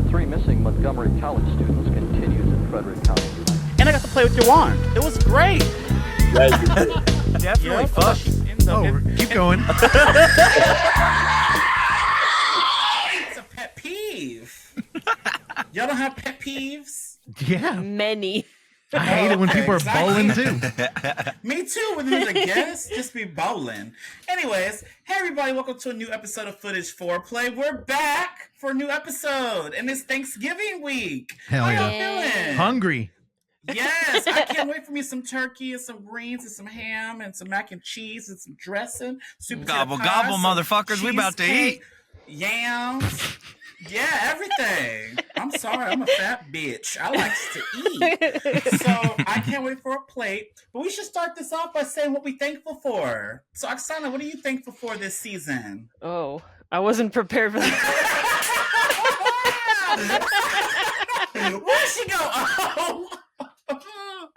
three missing Montgomery College students continues in Frederick County. And I got to play with your wand. It was great. Definitely fun. Keep going. It's a pet peeve. Y'all don't have pet peeves? Yeah. Many. I hate it when people are bowling too. Me too. When there's a guest, just be bowling. Anyways, hey everybody, welcome to a new episode of Footage Foreplay. We're back for a new episode, and it's Thanksgiving week. Hell How yeah. y'all feeling? Hungry. Yes, I can't wait for me some turkey and some greens and some ham and some mac and cheese and some dressing. Gobble, gobble, motherfuckers. We about to eat. Yams. Yeah, everything. I'm sorry, I'm a fat bitch. I like to eat. So I can't wait for a plate. But we should start this off by saying what we're thankful for. So Oksana, what are you thankful for this season? Oh, I wasn't prepared for that. Where'd she go? Oh.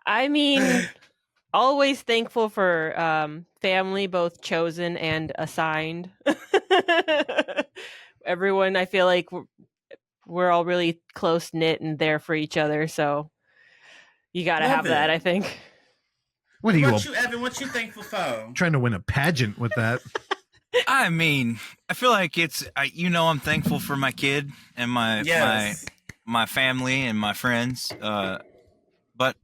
I mean, always thankful for family, both chosen and assigned. Everyone, I feel like we're all really close knit and there for each other. So you gotta have that, I think. What are you, What you, Evan? What you thankful for? trying to win a pageant with that? I mean, I feel like I'm thankful for my kid and my family and my friends. But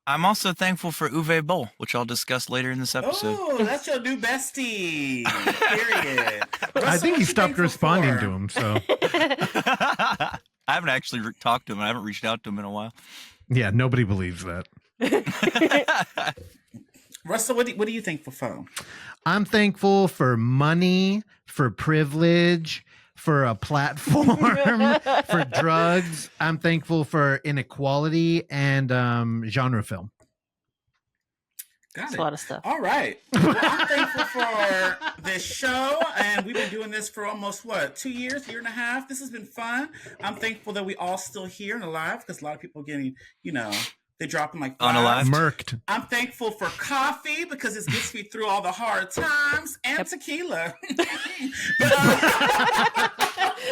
I'm also thankful for Uwe Boll, which I'll discuss later in this episode. Oh, that's your new bestie. Period. I think he stopped responding to him, so. I haven't actually talked to him. I haven't reached out to him in a while. Yeah, nobody believes that. Russell, what are you thankful for? I'm thankful for money, for privilege, for a platform, for drugs. I'm thankful for inequality and genre film. Got That's it. a lot of stuff. All right. Well, I'm thankful for this show, and we've been doing this for almost, 2 years, year and a half. This has been fun. I'm thankful that we all still here and alive, because a lot of people are getting, they're dropping like flies. Unalive. Murked. I'm thankful for coffee, because it gets me through all the hard times, and tequila.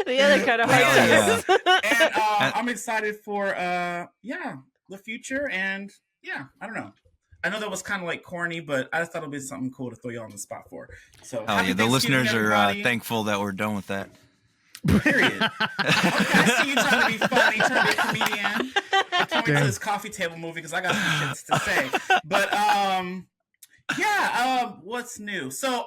The other kind of hard Hell times. And I'm excited for, the future, and, I don't know. I know that was kind of like corny, but I just thought it would be something cool to throw you on the spot for. So, happy The Thanksgiving, listeners are everybody. thankful that we're done with that. Period. Okay, I see you trying to be funny, trying to be a comedian. I can't wait to this coffee table movie because I got some shit to say. But what's new? So,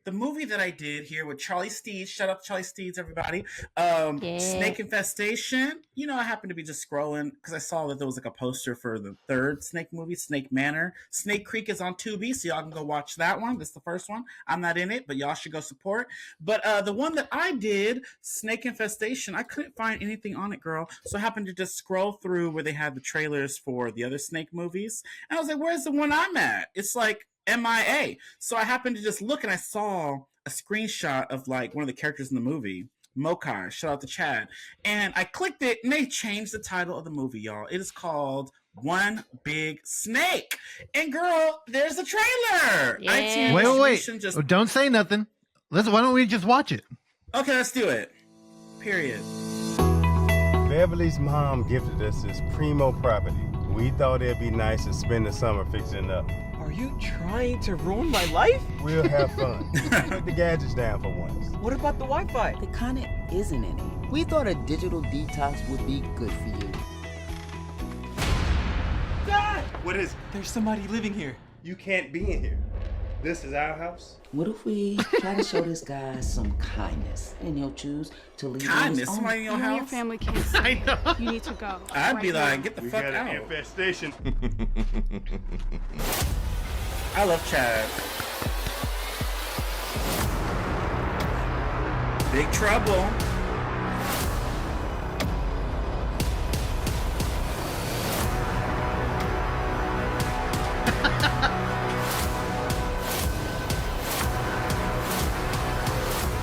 the movie that I did here with Charlie Steeds, shout out to Charlie Steeds, everybody. Snake Infestation. I happened to be just scrolling because I saw that there was like a poster for the third Snake movie, Snake Manor. Snake Creek is on Tubi, so y'all can go watch that one. This is the first one. I'm not in it, but y'all should go support. But the one that I did, Snake Infestation, I couldn't find anything on it, girl. So I happened to just scroll through where they had the trailers for the other Snake movies. And I was like, where's the one I'm at? It's like MIA. So I happened to just look and I saw a screenshot of like one of the characters in the movie, Mokai. Shout out to Chad. And I clicked it and they changed the title of the movie, y'all. It is called One Big Snake. And girl, there's the trailer. Yeah. Wait. Just... Don't say nothing. Why don't we just watch it? Okay, let's do it. Period. Beverly's mom gifted us this primo property. We thought it'd be nice to spend the summer fixing it up. Are you trying to ruin my life? We'll have fun. Put the gadgets down for once. What about the Wi-Fi? There kinda isn't any. We thought a digital detox would be good for you. Dad! What is it? There's somebody living here. You can't be in here. This is our house. What if we try to show this guy some kindness and he'll choose to leave Kindness? on his own? Somebody in your You and your house? family can't stay. You need to go. I'd be Right like, now. get the We fuck got an out. infestation. I love Chad. Big trouble.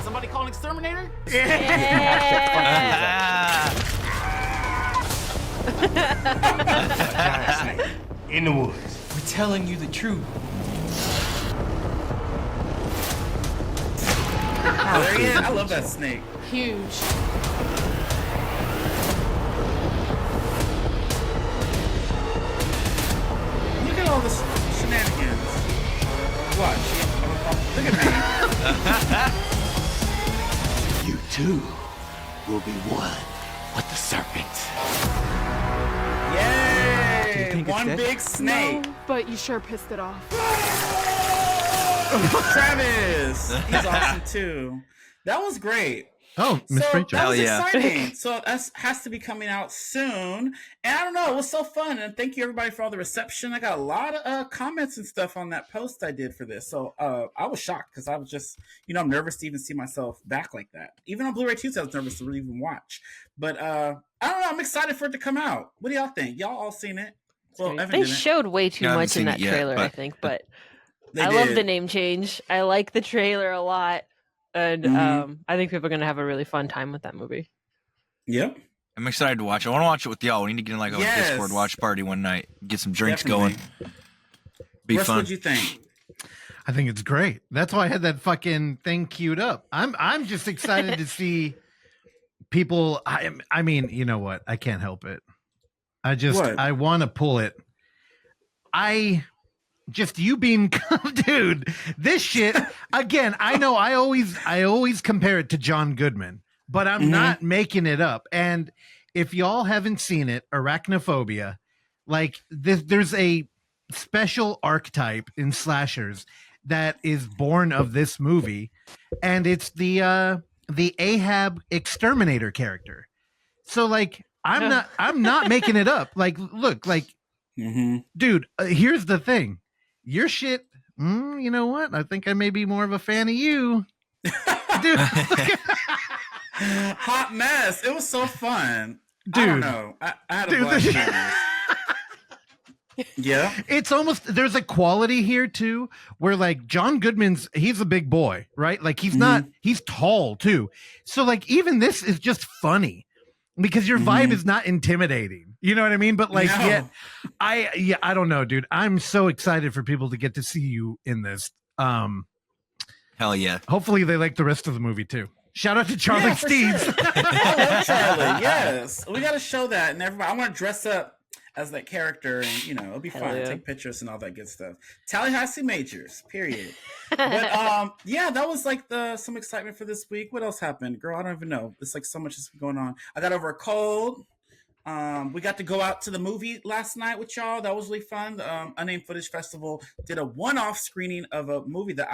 Somebody call an exterminator? In the woods. We're telling you the truth. There he is. I love that snake. Huge. all the shenanigans. Watch. Look at me. You too will be one with the serpent. Yay! One big snake. No, but you sure pissed it off. Travis! He's awesome too. That was great. Oh, Miss So Rachel. that was yeah. exciting. So that has to be coming out soon. And I don't know, it was so fun. And thank you everybody for all the reception. I got a lot of comments and stuff on that post I did for this. So I was shocked because I was just, I'm nervous to even see myself back like that. Even on Blu-ray Tuesday, I was nervous to really even watch. But I don't know, I'm excited for it to come out. What do y'all think? Y'all all seen it? Well, Evan They didn't. showed way too Yeah, I haven't much in seen that it yet, trailer, I but- think, but They I love did. the name change. I like the trailer a lot. And Mhm. I think people are going to have a really fun time with that movie. Yep. I'm excited to watch it. I want to watch it with y'all. We need to get in like a Yes. Discord watch party one night. Get some drinks Definitely. going. Be Russ, fun. what'd you think? I think it's great. That's why I had that fucking thing queued up. I'm just excited to see people. I mean, you know what? I can't help it. What? I want to pull it. Just you being dude, this shit again. I know I always compare it to John Goodman, but I'm not making it up. And if y'all haven't seen it, Arachnophobia, like there's a special archetype in slashers that is born of this movie, and it's the Ahab exterminator character. So like I'm not making it up. Like look, like dude, here's the thing. Your shit, you know what? I think I may be more of a fan of you. Dude. Hot mess. It was so fun. Dude. I don't know. I had a blast doing this. Yeah. It's almost, there's a quality here too, where like John Goodman's, he's a big boy, right? Like he's not, he's tall too. So like even this is just funny because your vibe is not intimidating. You know what I mean? But like, No. I don't know, dude. I'm so excited for people to get to see you in this. Hell yeah. Hopefully they like the rest of the movie too. Shout out to Charlie Yeah, for Steeds. sure. I love Charlie. Yes. We got to show that. And everybody, I want to dress up as that character and, it'll be Hell fun. yeah. Take pictures and all that good stuff. Tallahassee Majors, period. But yeah, that was like some excitement for this week. What else happened? Girl, I don't even know. It's like so much is going on. I got over a cold. We got to go out to the movie last night with y'all. That was really fun. The Unnamed Footage Festival did a one-off screening of a movie that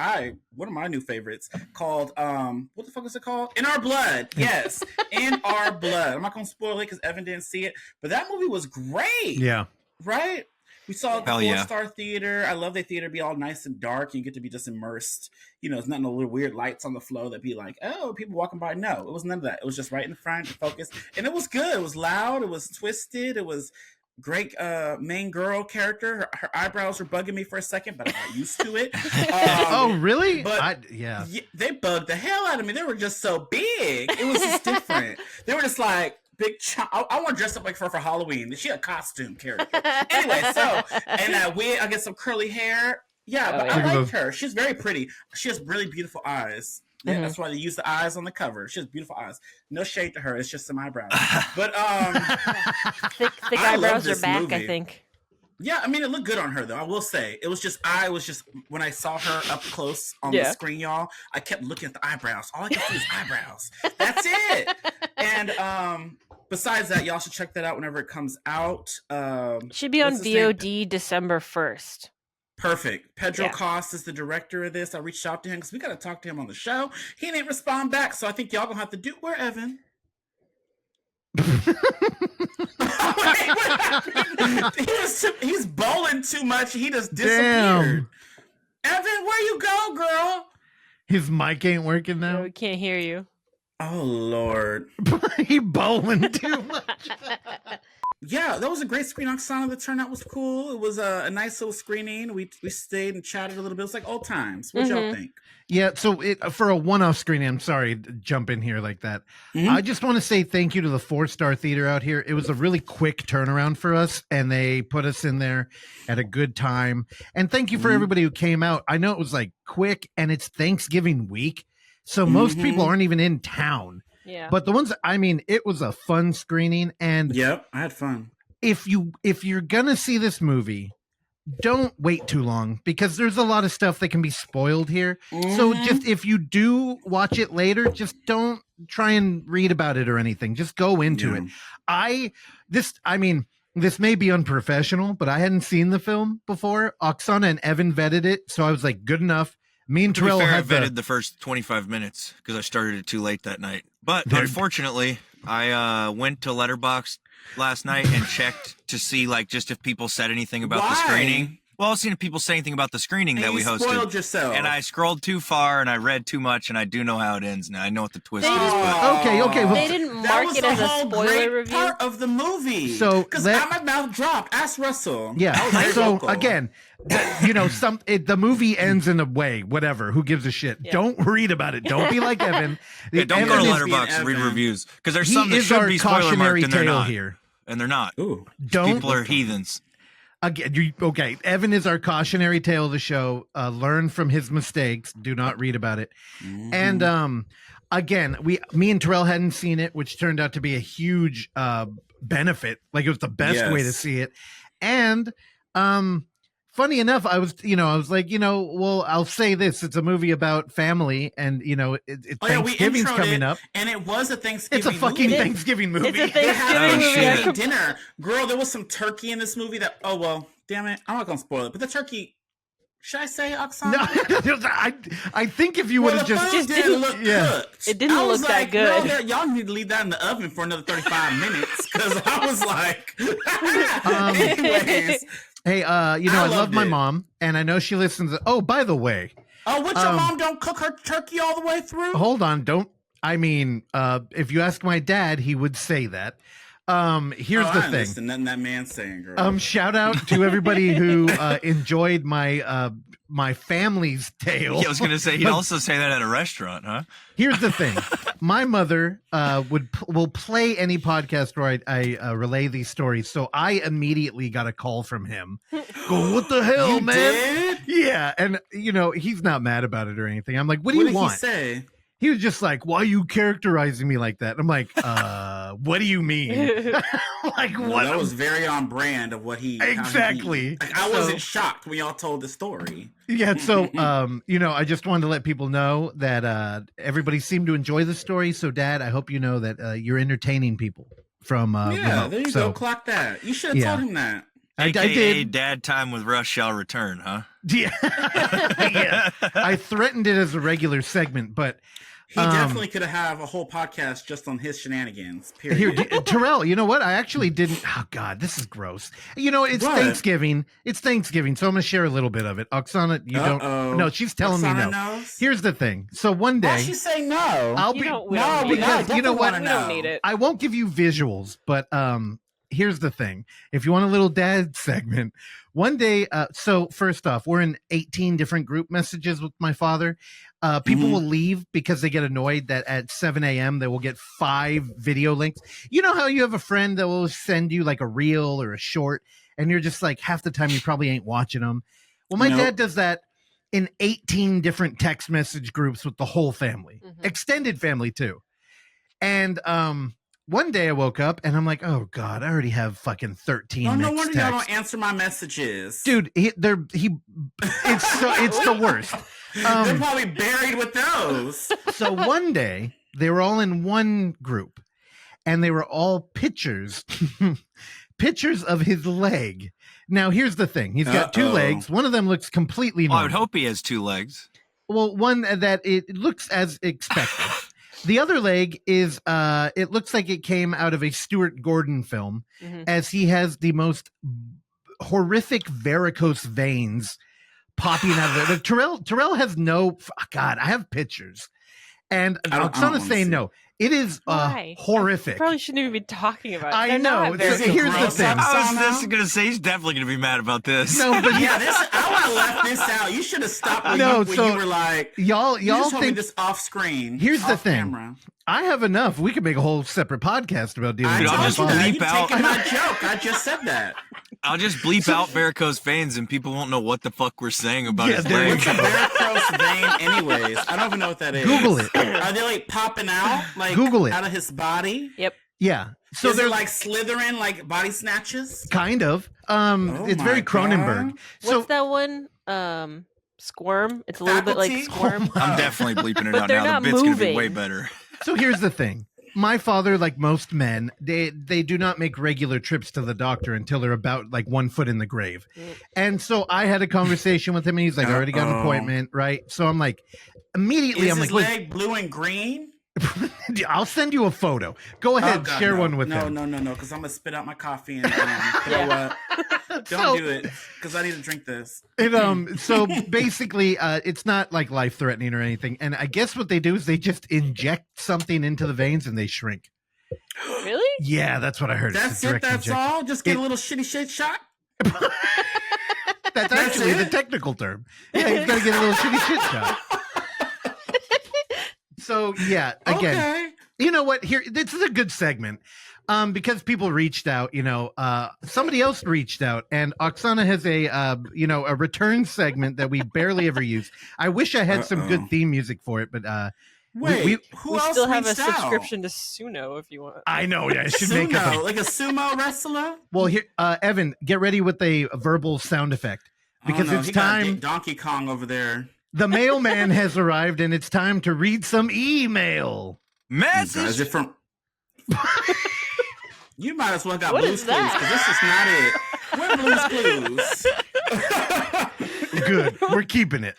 one of my new favorites called, what the fuck is it called? In Our Blood. Yes. In Our Blood. I'm not going to spoil it because Evan didn't see it, but that movie was great. Yeah. Right? We saw it at the Hell yeah. 4-star theater. I love the theater be all nice and dark. You get to be just immersed. It's not no little weird lights on the floor that be like, oh, people walking by. No, it was none of that. It was just right in the front, focus. And it was good. It was loud. It was twisted. It was great main girl character. Her eyebrows were bugging me for a second, but I got used to it. Oh, really? But yeah. They bugged the hell out of me. They were just so big. It was just different. They were just like, big I want to dress up like her for Halloween. She a costume character. Anyway, so and that wig, I get some curly hair. Yeah, but I like her. She's very pretty. She has really beautiful eyes. Yeah, that's why they use the eyes on the cover. She has beautiful eyes. No shade to her. It's just some eyebrows. But thick I love eyebrows are this back, movie. I think. Yeah, I mean, it looked good on her, though. I will say. It was just, when I saw her up close on the screen, y'all, I kept looking at the eyebrows. All I could see is eyebrows. That's it. And besides that, y'all should check that out whenever it comes out. Should be on what's his name? VOD December 1st. Perfect. Pedro Yeah. Cost is the director of this. I reached out to him because we got to talk to him on the show. He didn't respond back, so I think y'all gonna have to do. Where Evan? He's bowling too much. He just disappeared. Damn. Evan, where you go, girl? His mic ain't working No, now. we can't hear you. Oh Lord. He bowling too much. Yeah, that was a great screen. Oksana, the turnout was cool. It was a nice little screening. We stayed and chatted a little bit. It was like old times. What y'all think? Yeah, so for a one-off screening, I'm sorry to jump in here like that. I just want to say thank you to the 4-star theater out here. It was a really quick turnaround for us, and they put us in there at a good time. And thank you for everybody who came out. I know it was like quick, and it's Thanksgiving week, so most people aren't even in town. Yeah. But the ones, I mean, it was a fun screening, and Yep, I had fun. if you're gonna see this movie, don't wait too long because there's a lot of stuff that can be spoiled here. So just if you do watch it later, just don't try and read about it or anything. Just go into it. This may be unprofessional, but I hadn't seen the film before. Oksana and Evan vetted it, so I was like, good enough. Me and Terrell I vetted the first 25 minutes because I started it too late that night. But unfortunately, I went to Letterboxd last night and checked to see like just if people said anything about the screening. Well, I've seen people say anything about the screening that we hosted. Spoiled yourself. And I scrolled too far and I read too much and I do know how it ends now. I know what the twist is. Okay. Well, they didn't mark it as a spoiler review. Part of the movie. So because my mouth dropped. Ask Russell. Yeah. So again, the movie ends in a way. Whatever. Who gives a shit? Yeah. Don't read about it. Don't be like Evan. Don't go to Letterboxd and read reviews because there's some that should be spoiler marked and they're not. Here. And they're not. Ooh. People are heathens. Again, Evan is our cautionary tale of the show. Learn from his mistakes. Do not read about it. And again, me and Terrell hadn't seen it, which turned out to be a huge benefit. Like it was the best way to see it. And funny enough, I was like, well, I'll say this: it's a movie about family, and Thanksgiving's coming up, and it was a Thanksgiving. It's a fucking Thanksgiving movie. It's a Thanksgiving movie. Dinner, girl. There was some turkey in this movie. Damn it, I'm not gonna spoil it. But the turkey. Should I say, Oksana? No, I think if you would have just didn't look cooked. It didn't look that good. No, y'all need to leave that in the oven for another 35 minutes because I was like, anyways. Hey, I love my mom, and I know she listens. Oh, by the way. Oh, your mom don't cook her turkey all the way through? Hold on, don't. I mean, if you ask my dad, he would say that. Here's the thing. Listen, nothing that man's saying, girl. Shout out to everybody who enjoyed my family's tale. Yeah, I was gonna say he'd also say that at a restaurant, huh? Here's the thing. My mother will play any podcast where I relay these stories, so I immediately got a call from him. Go, what the hell, you man? Did? Yeah, and he's not mad about it or anything. I'm like, what do you want? What did he say? He was just like, why are you characterizing me like that? I'm like, what do you mean? Like, what? That was very on brand of what he exactly. I wasn't shocked when y'all told the story. Yeah, so I just wanted to let people know that everybody seemed to enjoy the story. So, Dad, I hope you know that you're entertaining people from there you go. Clock that. You should have told him that. I did. Dad time with Russ shall return, huh? Yeah. Yeah. I threatened it as a regular segment, but he definitely could have a whole podcast just on his shenanigans. Period. Here, Terrell, you know what? I actually didn't. Oh God, this is gross. It's Thanksgiving. It's Thanksgiving, so I'm gonna share a little bit of it. Oksana, you don't. No, she's telling me no. Knows? Here's the thing. So one day, why'd she say no? Because you know what? We don't need it. I won't give you visuals, but here's the thing. If you want a little dad segment, one day, so first off, we're in 18 different group messages with my father. People will leave because they get annoyed that at 7 a.m. they will get 5 video links. You know how you have a friend that will send you like a reel or a short, and you're just like, half the time you probably ain't watching them. Well, my dad does that in 18 different text message groups with the whole family, extended family too. And one day I woke up and I'm like, oh God, I already have fucking 13 no mixed wonder texts. y'all don't answer my messages. Dude, it's the worst. They're probably buried with those. So one day they were all in one group and they were all pictures of his leg. Now here's the thing. He's got 2 legs. One of them looks completely normal. I would hope he has 2 legs. Well, one that it looks as expected. The other leg is, it looks like it came out of a Stuart Gordon film, as he has the most horrific varicose veins popping out of there. Terrell has no, God, I have pictures. And Oksana's saying no. It is horrific. I probably shouldn't even be talking about it. I know. Here's the thing. I was just going to say he's definitely going to be mad about this. No, but I would have left this out. You should have stopped when you were like, y'all told me think this off screen. Here's the thing. Camera. I have enough. We could make a whole separate podcast about dealing with I'll just bleep out. Taking my joke. I just said that. I'll just bleep out varicose veins and people won't know what the fuck we're saying about his leg. What's a varicose vein anyways? I don't even know what that is. Google it. Are they like popping out Google it. out of his body? Yep. Yeah. So is they're it like slithering like body snatches? Kind of. It's very Cronenberg. What's that one? Squirm. It's a little bit like Squirm. I'm definitely bleeping it But out they're now. not The bit's gonna be moving. way better. So here's the thing. My father, like most men, they do not make regular trips to the doctor until they're about like 1 foot in the grave. And so I had a conversation with him, and he's like, I already got an appointment, right? So I'm like, immediately, I'm his like, leg blue and green? I'll send you a photo. Go ahead, share one with him. No, because I'm gonna spit out my coffee and you know what? Don't do it, because I need to drink this. And, so basically, it's not like life-threatening or anything. And I guess what they do is they just inject something into the veins and they shrink. Really? Yeah, that's what I heard. That's it. That's all. Just get a little shitty shit shot. That's actually the technical term. Yeah, you've got to get a little shitty shit shot. So yeah, again, you know what? Here, this is a good segment. Because people reached out, somebody else reached out, and Oksana has a return segment that we barely ever use. I wish I had some good theme music for it, but we still have a subscription to Suno if you want. I know, yeah, I should make up like a sumo wrestler. Well, here, Evan, get ready with a verbal sound effect because it's time. Donkey Kong over there. The mailman has arrived, and it's time to read some email. Message. Is it from? You might as well got Blue's Clues, because this is not it. We're Blue's Clues. Good. We're keeping it.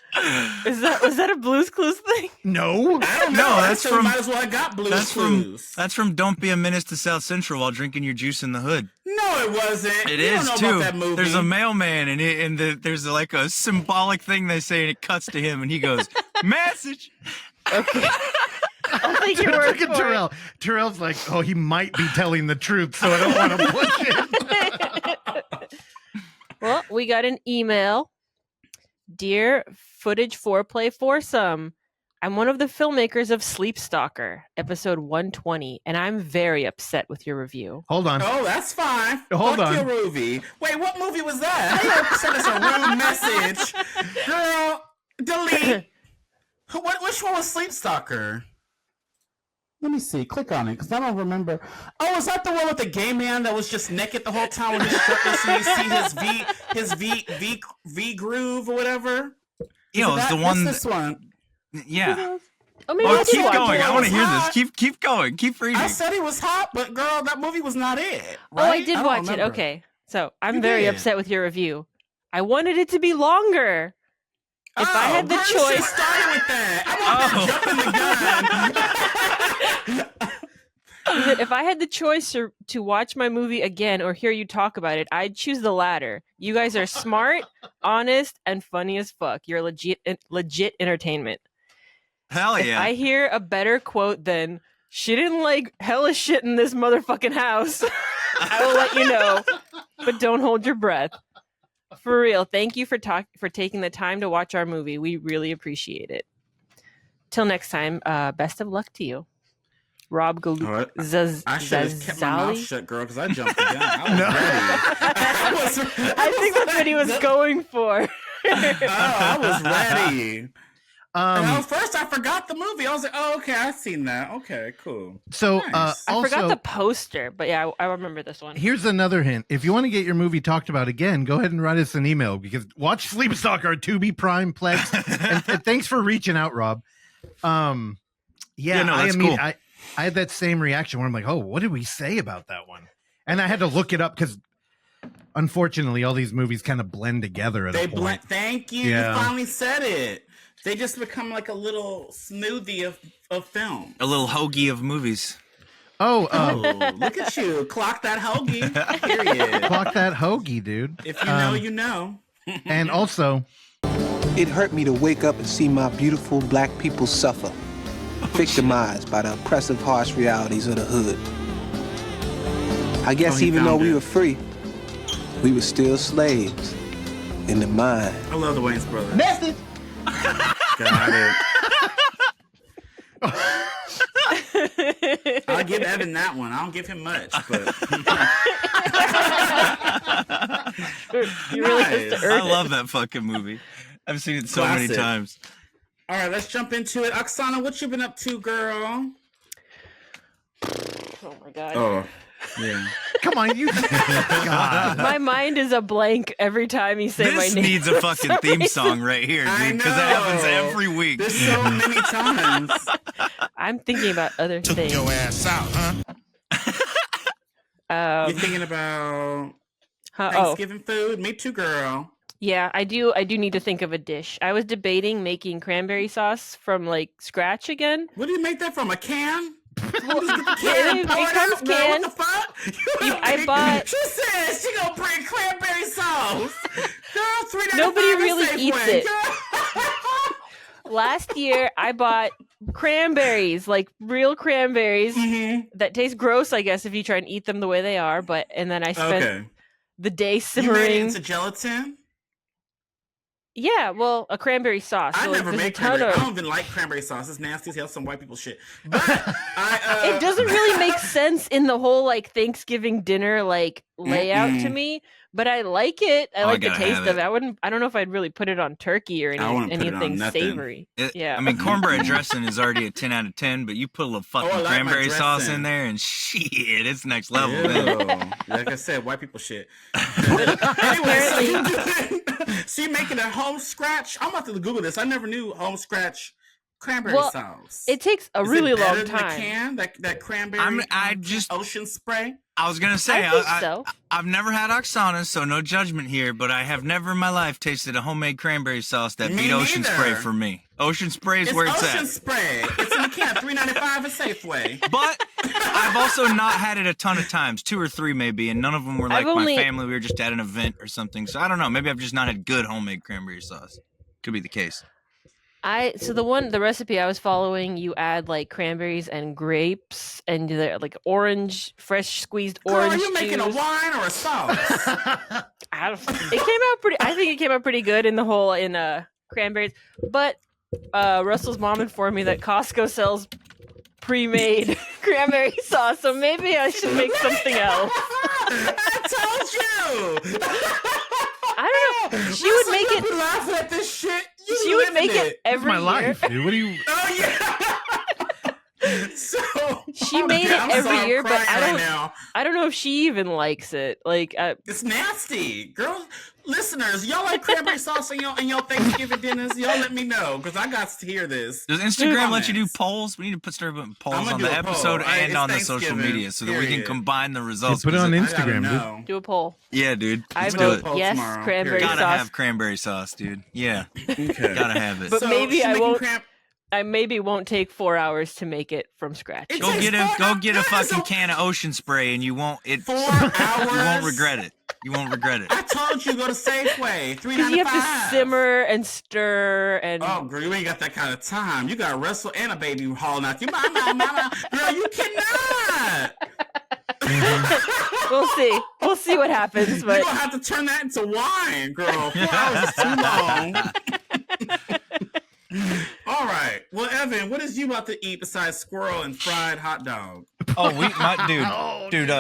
Was that a Blue's Clues thing? No. I don't know. No, that's from. Might as well have got Blue's Clues. That's from Don't Be a Menace to South Central while drinking your juice in the hood. No, it wasn't. It you is don't know too. About that movie. There's a mailman, and there's like a symbolic thing they say, and it cuts to him, and he goes, "Message." Okay. I'll take your word for Terrell. it. Terrell's like, oh, he might be telling the truth, so I don't want to push it. Well, we got an email. Dear Footage Foreplay Foursome, I'm one of the filmmakers of Sleep Stalker, episode 120, and I'm very upset with your review. Hold on. Oh, that's fine. Hold on. Your movie. Wait, what movie was that? How you send us a rude message? Girl, delete. Which one was Sleep Stalker? Let me see. Click on it, because I don't remember. Oh, is that the one with the gay man that was just naked the whole time with his shirtless and you see his V groove or whatever? It's the one. What's this one? Yeah. Keep going. I want to hear this. Keep going. Keep reading. I said he was hot, but girl, that movie was not it. Right? Oh, I did watch it. Okay. So I'm very upset with your review. I wanted it to be longer. If I had the choice, started with that. I'm jumping the gun. If I had the choice to watch my movie again or hear you talk about it, I'd choose the latter. You guys are smart, honest, and funny as fuck. You're legit entertainment. Hell yeah! If I hear a better quote than "She didn't like hella shit in this motherfucking house," I will let you know. But don't hold your breath. For real, thank you for taking the time to watch our movie. We really appreciate it. Till next time, best of luck to you. Rob Galoo. I should have kept my mouth shut, girl, because I jumped the gun. I was ready. I think that's what he was going for. I was ready. First, I forgot the movie. I was like, "Oh, okay, I've seen that. Okay, cool." So, nice. I forgot the poster, but yeah, I remember this one. Here's another hint: if you want to get your movie talked about again, go ahead and write us an email because watch Sleep Stalker, Tubi, Prime, Plex, and thanks for reaching out, Rob. That's cool. I had that same reaction where I'm like, "Oh, what did we say about that one?" And I had to look it up because, unfortunately, all these movies kind of blend together at a point. Thank you. Yeah. You finally said it. They just become like a little smoothie of film. A little hoagie of movies. Oh, look at you. Clock that hoagie. Period. Clock that hoagie, dude. If you know, you know. And also, it hurt me to wake up and see my beautiful black people suffer, victimized by the oppressive, harsh realities of the hood. I guess even though we were free, we were still slaves in the mind. I love the Wayans brothers. Message! Got it. I'll give Evan that one. I don't give him much, but you really nice. I love that fucking movie. I've seen it so many times. All right, let's jump into it. Oksana, what you been up to, girl? Oh my god. Oh. Yeah. Come on, you. God. My mind is a blank every time you say my This name. needs a fucking theme song right here, I dude, because it happens know. every week. There's so many times. I'm thinking about other things. Your ass out, huh? You're thinking about oh, Thanksgiving food? Me too, girl. yeah, I do need to think of a dish. I was debating making cranberry sauce from like scratch again. What do you make that from? A can? Well, it comes canned. What the fuck? I bought. She said she gonna bring cranberry sauce. Girl, $3.95 Nobody really Safeway. eats it. Girl. Last year, I bought cranberries, like real cranberries that taste gross, I guess, if you try and eat them the way they are. And then I spent the day You simmering. made it into gelatin? Yeah, well, a cranberry sauce. I So, never there's a make ton cranberry. of- I don't even like cranberry sauce. It's nasty as hell. Some white people shit. But It doesn't really make sense in the whole like Thanksgiving dinner like layout to me, but I like it. I like the gotta taste have of it. it. I don't know if I'd really put it on turkey or I wouldn't put it on anything nothing. savory. Yeah. I mean, cornbread dressing is already a 10 out of 10, but you put a little fucking I like my cranberry sauce dressing. in there, and shit, it's next level. Ew. Man. Like I said, white people shit. Anyway, so you doing? So you making a home scratch? I'm about to Google this. I never knew home scratch cranberry sauce. It takes a Is really it better long than the time. can? That cranberry. Ocean spray. I was gonna say, I think so. I've never had Oksana, so no judgment here, but I have never in my life tasted a homemade cranberry sauce that Me beat Ocean neither. Spray for me. Ocean Spray is It's where it's Ocean at. Spray. It's in the can, $3.95 at Safeway. But I've also not had it a ton of times, 2 or 3 maybe, and none of them were like my family. We were just at an event or something. So I don't know. Maybe I've just not had good homemade cranberry sauce. Could be the case. So the recipe I was following, you add like cranberries and grapes and like orange, fresh squeezed orange. Girl, are you making a juice. wine or a sauce? It came out pretty. I think it came out pretty good in cranberries. But Russell's mom informed me that Costco sells pre-made cranberry sauce, so maybe I should make something else. I told you. I don't know. She would make it. Laughing at this shit. She would make it every It's my year. life, dude. What do you? Oh yeah. So She made it every year, but now. I don't know if she even likes it. Like, It's nasty, girls. Listeners, y'all like cranberry sauce in your Thanksgiving dinners? Y'all let me know because I got to hear this. Does Instagram let you do polls? We need to start putting polls I'ma on do the a poll. episode and It's on the social Thanksgiving, media so that we can period. combine the results. Put it on 'cause Instagram, dude. do a poll. Yeah, dude. I Let's do vote it. Poll yes, tomorrow, cranberry period. Gotta sauce. have cranberry sauce, dude. Yeah. Okay. Gotta have it. But maybe she I making won't. cran- I maybe won't take 4 hours to make it from scratch. It Go takes get a 4 fucking hours. can of Ocean Spray and you won't 4 you hours. won't regret it. You won't regret it. I told you go to Safeway. $3.95. Because you have to simmer and stir and. Oh, girl, you ain't got that kind of time. You got to wrestle and a baby hauling out you. Mama. Girl, you cannot. We'll see. We'll see what happens. You're But going to have to turn that into wine, girl. 4 hours is too long. All right. Well, Evan, what is you about to eat besides squirrel and fried hot dog? Oh, dude,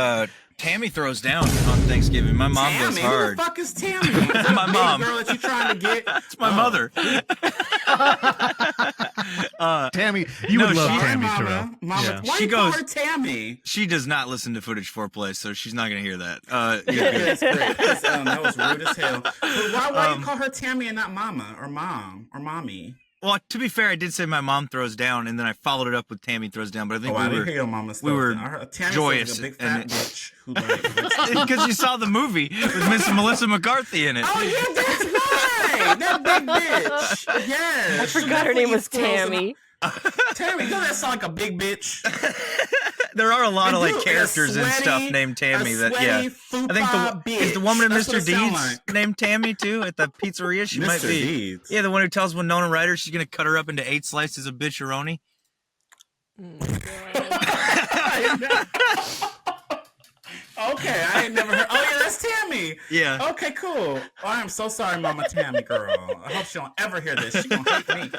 Tammy throws down on Thanksgiving. My mom Tammy? goes hard. Who the fuck is Tammy? Is that My a big mom. girl that you trying to get? It's my mother. Tammy, you No, would love she- Tammy Mama. Terrell. Mama. Yeah. Why She you call goes- her Tammy? She does not listen to footage foreplay, so she's not gonna hear that. Yeah, that's great. That was rude as hell. But why you call her Tammy and not Mama or Mom or Mommy? Well, to be fair, I did say my mom throws down, and then I followed it up with Tammy throws down. But I think I we didn't were hear your mama we were I heard Tammy joyous sounds like a big and fat bitch who like. because you saw the movie with Miss Melissa McCarthy in it. Oh yeah, that's right. That big bitch. Yes. I forgot her name was Tammy. Tammy, doesn't that sound like a big bitch? There are a lot of Dude, like characters and stuff named Tammy that yeah. I think is the woman in That's what Mr. it sound Deeds like. named Tammy too at the pizzeria. She might Mr. be. Deeds. Yeah, the one who tells Winona Ryder she's gonna cut her up into 8 slices of bitcheroni. Okay, I ain't never heard. Oh yeah, that's Tammy. Yeah. Okay, cool. Oh, I'm so sorry, Mama Tammy girl. I hope she don't ever hear this. She gonna hate me.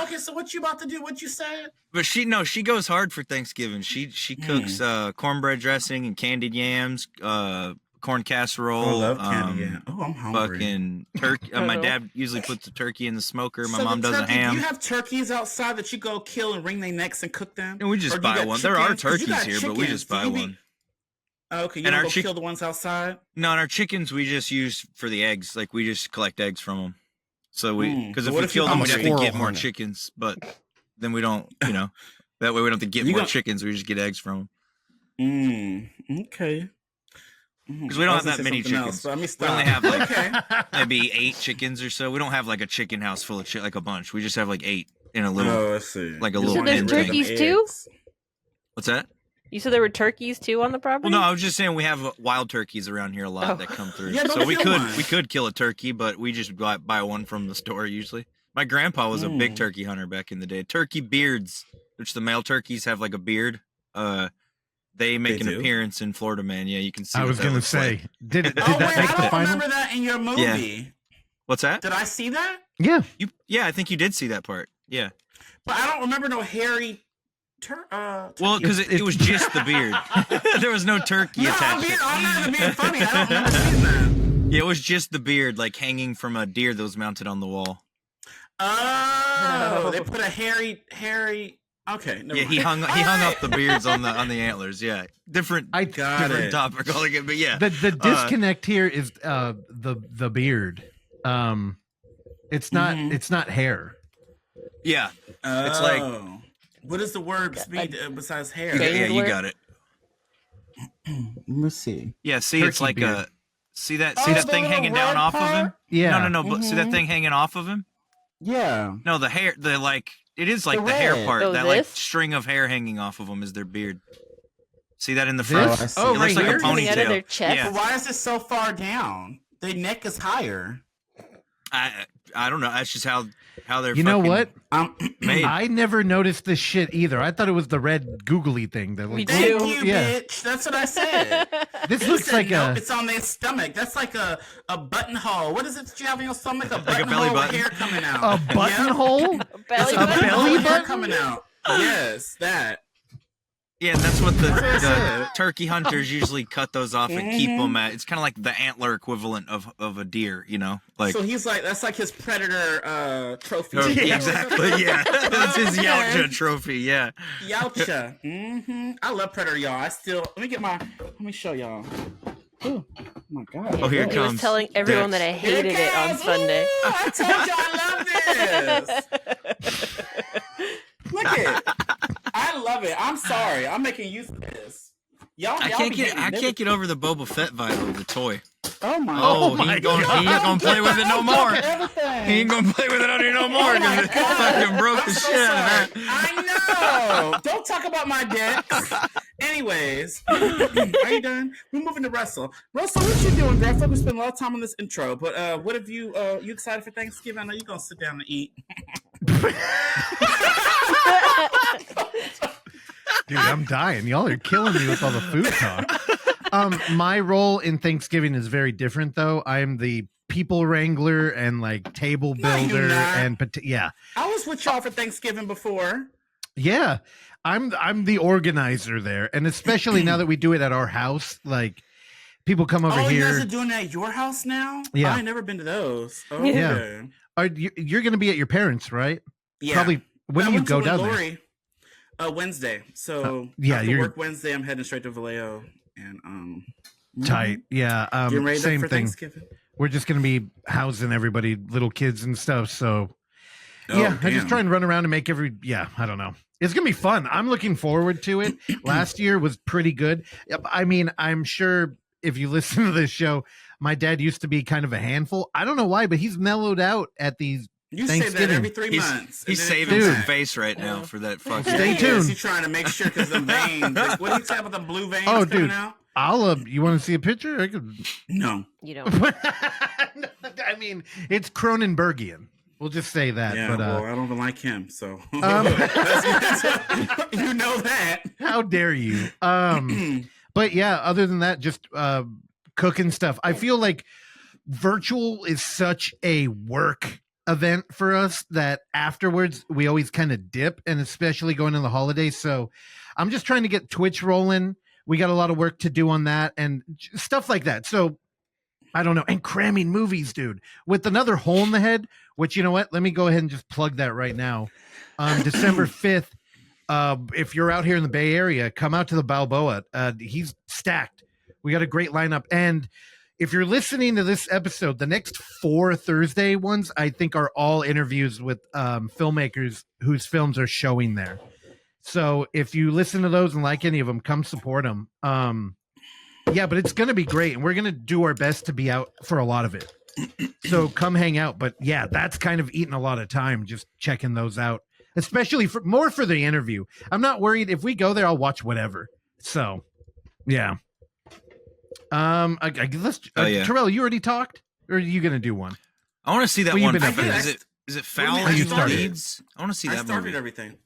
Okay, so what you about to do? What you said? But she goes hard for Thanksgiving. She cooks cornbread dressing and candied yams, corn casserole. I love candy yam. Oh, I'm hungry. Fucking turkey. My dad usually puts the turkey in the smoker. My So mom the does a turkey, ham. Do you have turkeys outside that you go kill and wring their necks and cook them? And we Or just do you buy got one. There are chickens? 'Cause you turkeys got here, but we chickens. just buy one. Okay, you And don't our go kill the ones outside? No, and our chickens we just use for the eggs. Like we just collect eggs from them. So because if we kill them, we'd have to get more chickens. But then we don't, that way we don't have to get more chickens. We just get eggs from them. Okay. Because we don't have that many chickens. We only have like maybe 8 chickens or so. We don't have like a chicken house full of like a bunch. We just have like 8 in a little, like a little. So there's turkeys too? What's that? You said there were turkeys too on the property? Well, no, I was just saying we have wild turkeys around here a lot that come through. So we could kill a turkey, but we just buy one from the store usually. My grandpa was a big turkey hunter back in the day. Turkey beards, which the male turkeys have like a beard. They make an appearance in Florida, man. Yeah, you can see. I was going to say, did that make the final? I don't remember that in your movie. Yeah. What's that? Did I see that? Yeah. I think you did see that part. Yeah. But I don't remember no hairy. Well, because it was just the beard. There was no turkey attached. I'm not being funny. I don't remember seeing that. Yeah, it was just the beard, like hanging from a deer that was mounted on the wall. Oh, they put a hairy. Okay, yeah, he hung up the beards on the antlers. Yeah, different topic, but yeah. The disconnect here is the beard. It's not hair. Yeah, it's like. What is the word besides hair? Yeah, you got it. Let me see. Yeah, see, turkey it's like beard. See that thing hanging down off of him? Yeah. No. But see that thing hanging off of him? Yeah. No, the hair. It is like the hair part. That like string of hair hanging off of them is their beard. See that in the front? It looks right like here? a ponytail. Out of their chest? Yeah. But why is it so far down? Their neck is higher. I don't know. That's just how they're. You know what? Made. I never noticed this shit either. I thought it was the red googly thing. That We Thank do. you, bitch. That's what I said. This looks like it's on their stomach. That's like a buttonhole. What is it that you have in your stomach? A Like a belly buttonhole button? with hair coming out. a buttonhole. Belly a button? belly Belly hair button? coming out. Yes, that. Yeah, and that's what the turkey hunters usually cut those off and keep them at. It's kind of like the antler equivalent of a deer, like. So he's like, that's like his predator trophy. Yeah, exactly. Yeah, that's his Yautja trophy. Yeah. Yautja. I love predator, y'all. Let me show y'all. Oh my god. Oh, here it He comes. was telling everyone that I hated it on Sunday. Ooh, I told you I love this. Look at it. I love it. I'm sorry. I'm making use of this. I can't get over the Boba Fett vibe of the toy. Oh my! He ain't gonna play with it no more. He ain't gonna play with it on here no more because it fucking broke the shit out of that. I know. Don't talk about my dicks. Anyways, are you done? We're moving to Russell. Russell, what you doing, girl? I feel like we spent a lot of time on this intro, but what have you? You excited for Thanksgiving? I know you're gonna sit down and eat. Dude, I'm dying. Y'all are killing me with all the food talk. My role in Thanksgiving is very different, though. I am the people wrangler and like table builder yeah. I was with y'all for Thanksgiving before. Yeah, I'm the organizer there, and especially now that we do it at our house, like people come over here. You guys are doing it at your house now? Yeah, I've never been to those. Oh, yeah, okay. You're going to be at your parents', right? Yeah. Probably. When do you go down there? Wednesday. So you're work Wednesday. I'm heading straight to Vallejo, and tight. Yeah, getting ready same for thing. Thanksgiving. We're just gonna be housing everybody, little kids and stuff. So I just try and run around and make I don't know. It's gonna be fun. I'm looking forward to it. Last year was pretty good. I mean, I'm sure if you listen to this show, my dad used to be kind of a handful. I don't know why, but he's mellowed out at these. You say that every 3 months. He's saving some face right now for that fucking. Stay tuned. He's trying to make sure because the veins. What do you say about the blue veins? Oh, coming dude. Out? You want to see a picture? I could. No, you don't. I mean, it's Cronenbergian. We'll just say that. Yeah, but, I don't even like him, so you know that. How dare you? But yeah, other than that, just cooking stuff. I feel like virtual is such a work event for us that afterwards we always kind of dip, and especially going in the holidays. So I'm just trying to get Twitch rolling. We got a lot of work to do on that and stuff like that. So I don't know. And cramming movies, dude, with another hole in the head, which, you know what? Let me go ahead and just plug that right now. December 5th, if you're out here in the Bay Area, come out to the Balboa. He's stacked We got a great lineup. And if you're listening to this episode, the next 4 Thursday ones, I think, are all interviews with filmmakers whose films are showing there. So if you listen to those and like any of them, come support them. Yeah, but it's going to be great. And we're going to do our best to be out for a lot of it. So come hang out. But yeah, that's kind of eating a lot of time just checking those out, especially more for the interview. I'm not worried. If we go there, I'll watch whatever. So yeah. Terrell, you already talked, or are you going to do one? I want to see that Well, you've one. been- Is it Foul What do you mean, Evil I started? Deeds? I want to see I that started movie. everything.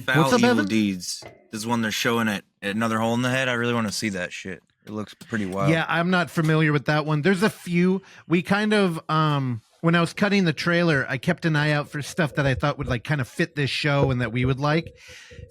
Foul What's up, Evil Evan? Deeds. This is one they're showing at Another Hole in the Head. I really want to see that shit. It looks pretty wild. Yeah, I'm not familiar with that one. There's a few. We kind of when I was cutting the trailer, I kept an eye out for stuff that I thought would like kind of fit this show and that we would like.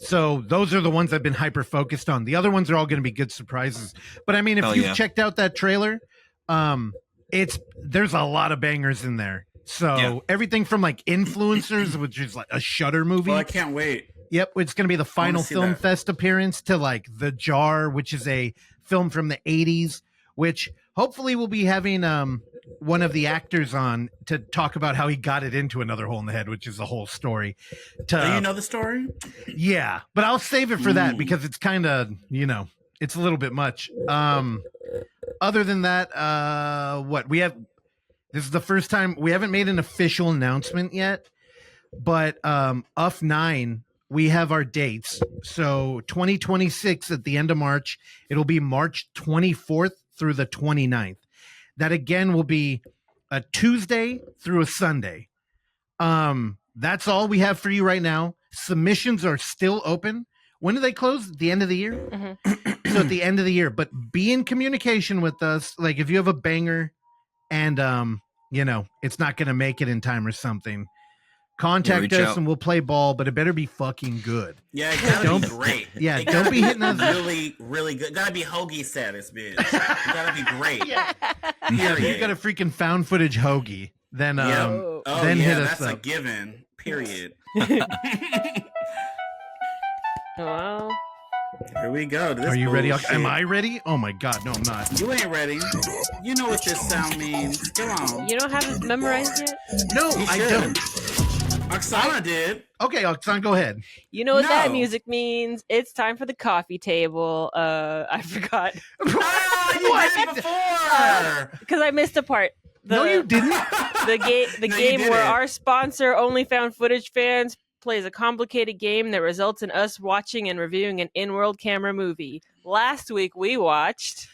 So those are the ones I've been hyper focused on. The other ones are all going to be good surprises. But I mean, if you've checked out that trailer, there's a lot of bangers in there. So everything from like Influencers, which is like a Shudder movie. Well, I can't wait. Yep, it's going to be the final see Film that. Fest appearance, to like The Jar, which is a film from the 80s, which hopefully we'll be having one of the actors on to talk about how he got it into Another Hole in the Head, which is the whole story. Do you know the story? Yeah, but I'll save it for that because it's kind of, it's a little bit much. Other than that, this is the first time we haven't made an official announcement yet, but UF9, we have our dates. So 2026 at the end of March, it'll be March 24th through the 29th. That again will be a Tuesday through a Sunday. That's all we have for you right now. Submissions are still open. When do they close? At the end of the year? Mm-hmm. So at the end of the year, but be in communication with us. Like if you have a banger and, it's not going to make it in time or something, contact reach us out. and we'll play ball, but it better be fucking good. Yeah, it gotta be great. Yeah, It don't gotta be hitting us. really, really good. Gotta be hoagie status, bitch. It gotta be great. Yeah, if you got a freaking found footage hoagie, then Oh, then yeah, hit us that's a up. given. Period. Well, Here we go. to this Are you ready? bullshit. Am I ready? Oh my god, no, I'm not. You ain't ready. You know what this sound means. Come on. you don't have it memorized yet? No, You I should. don't. Oksana did. Okay, Oksana, go ahead. You know what that No. music means? It's time for the coffee table. I forgot Oh, you did it before. because I missed a part. No, you didn't. The game, No, you game where didn't. our sponsor, OnlyFoundFootageFans, plays a complicated game that results in us watching and reviewing an in-world camera movie. Last week we watched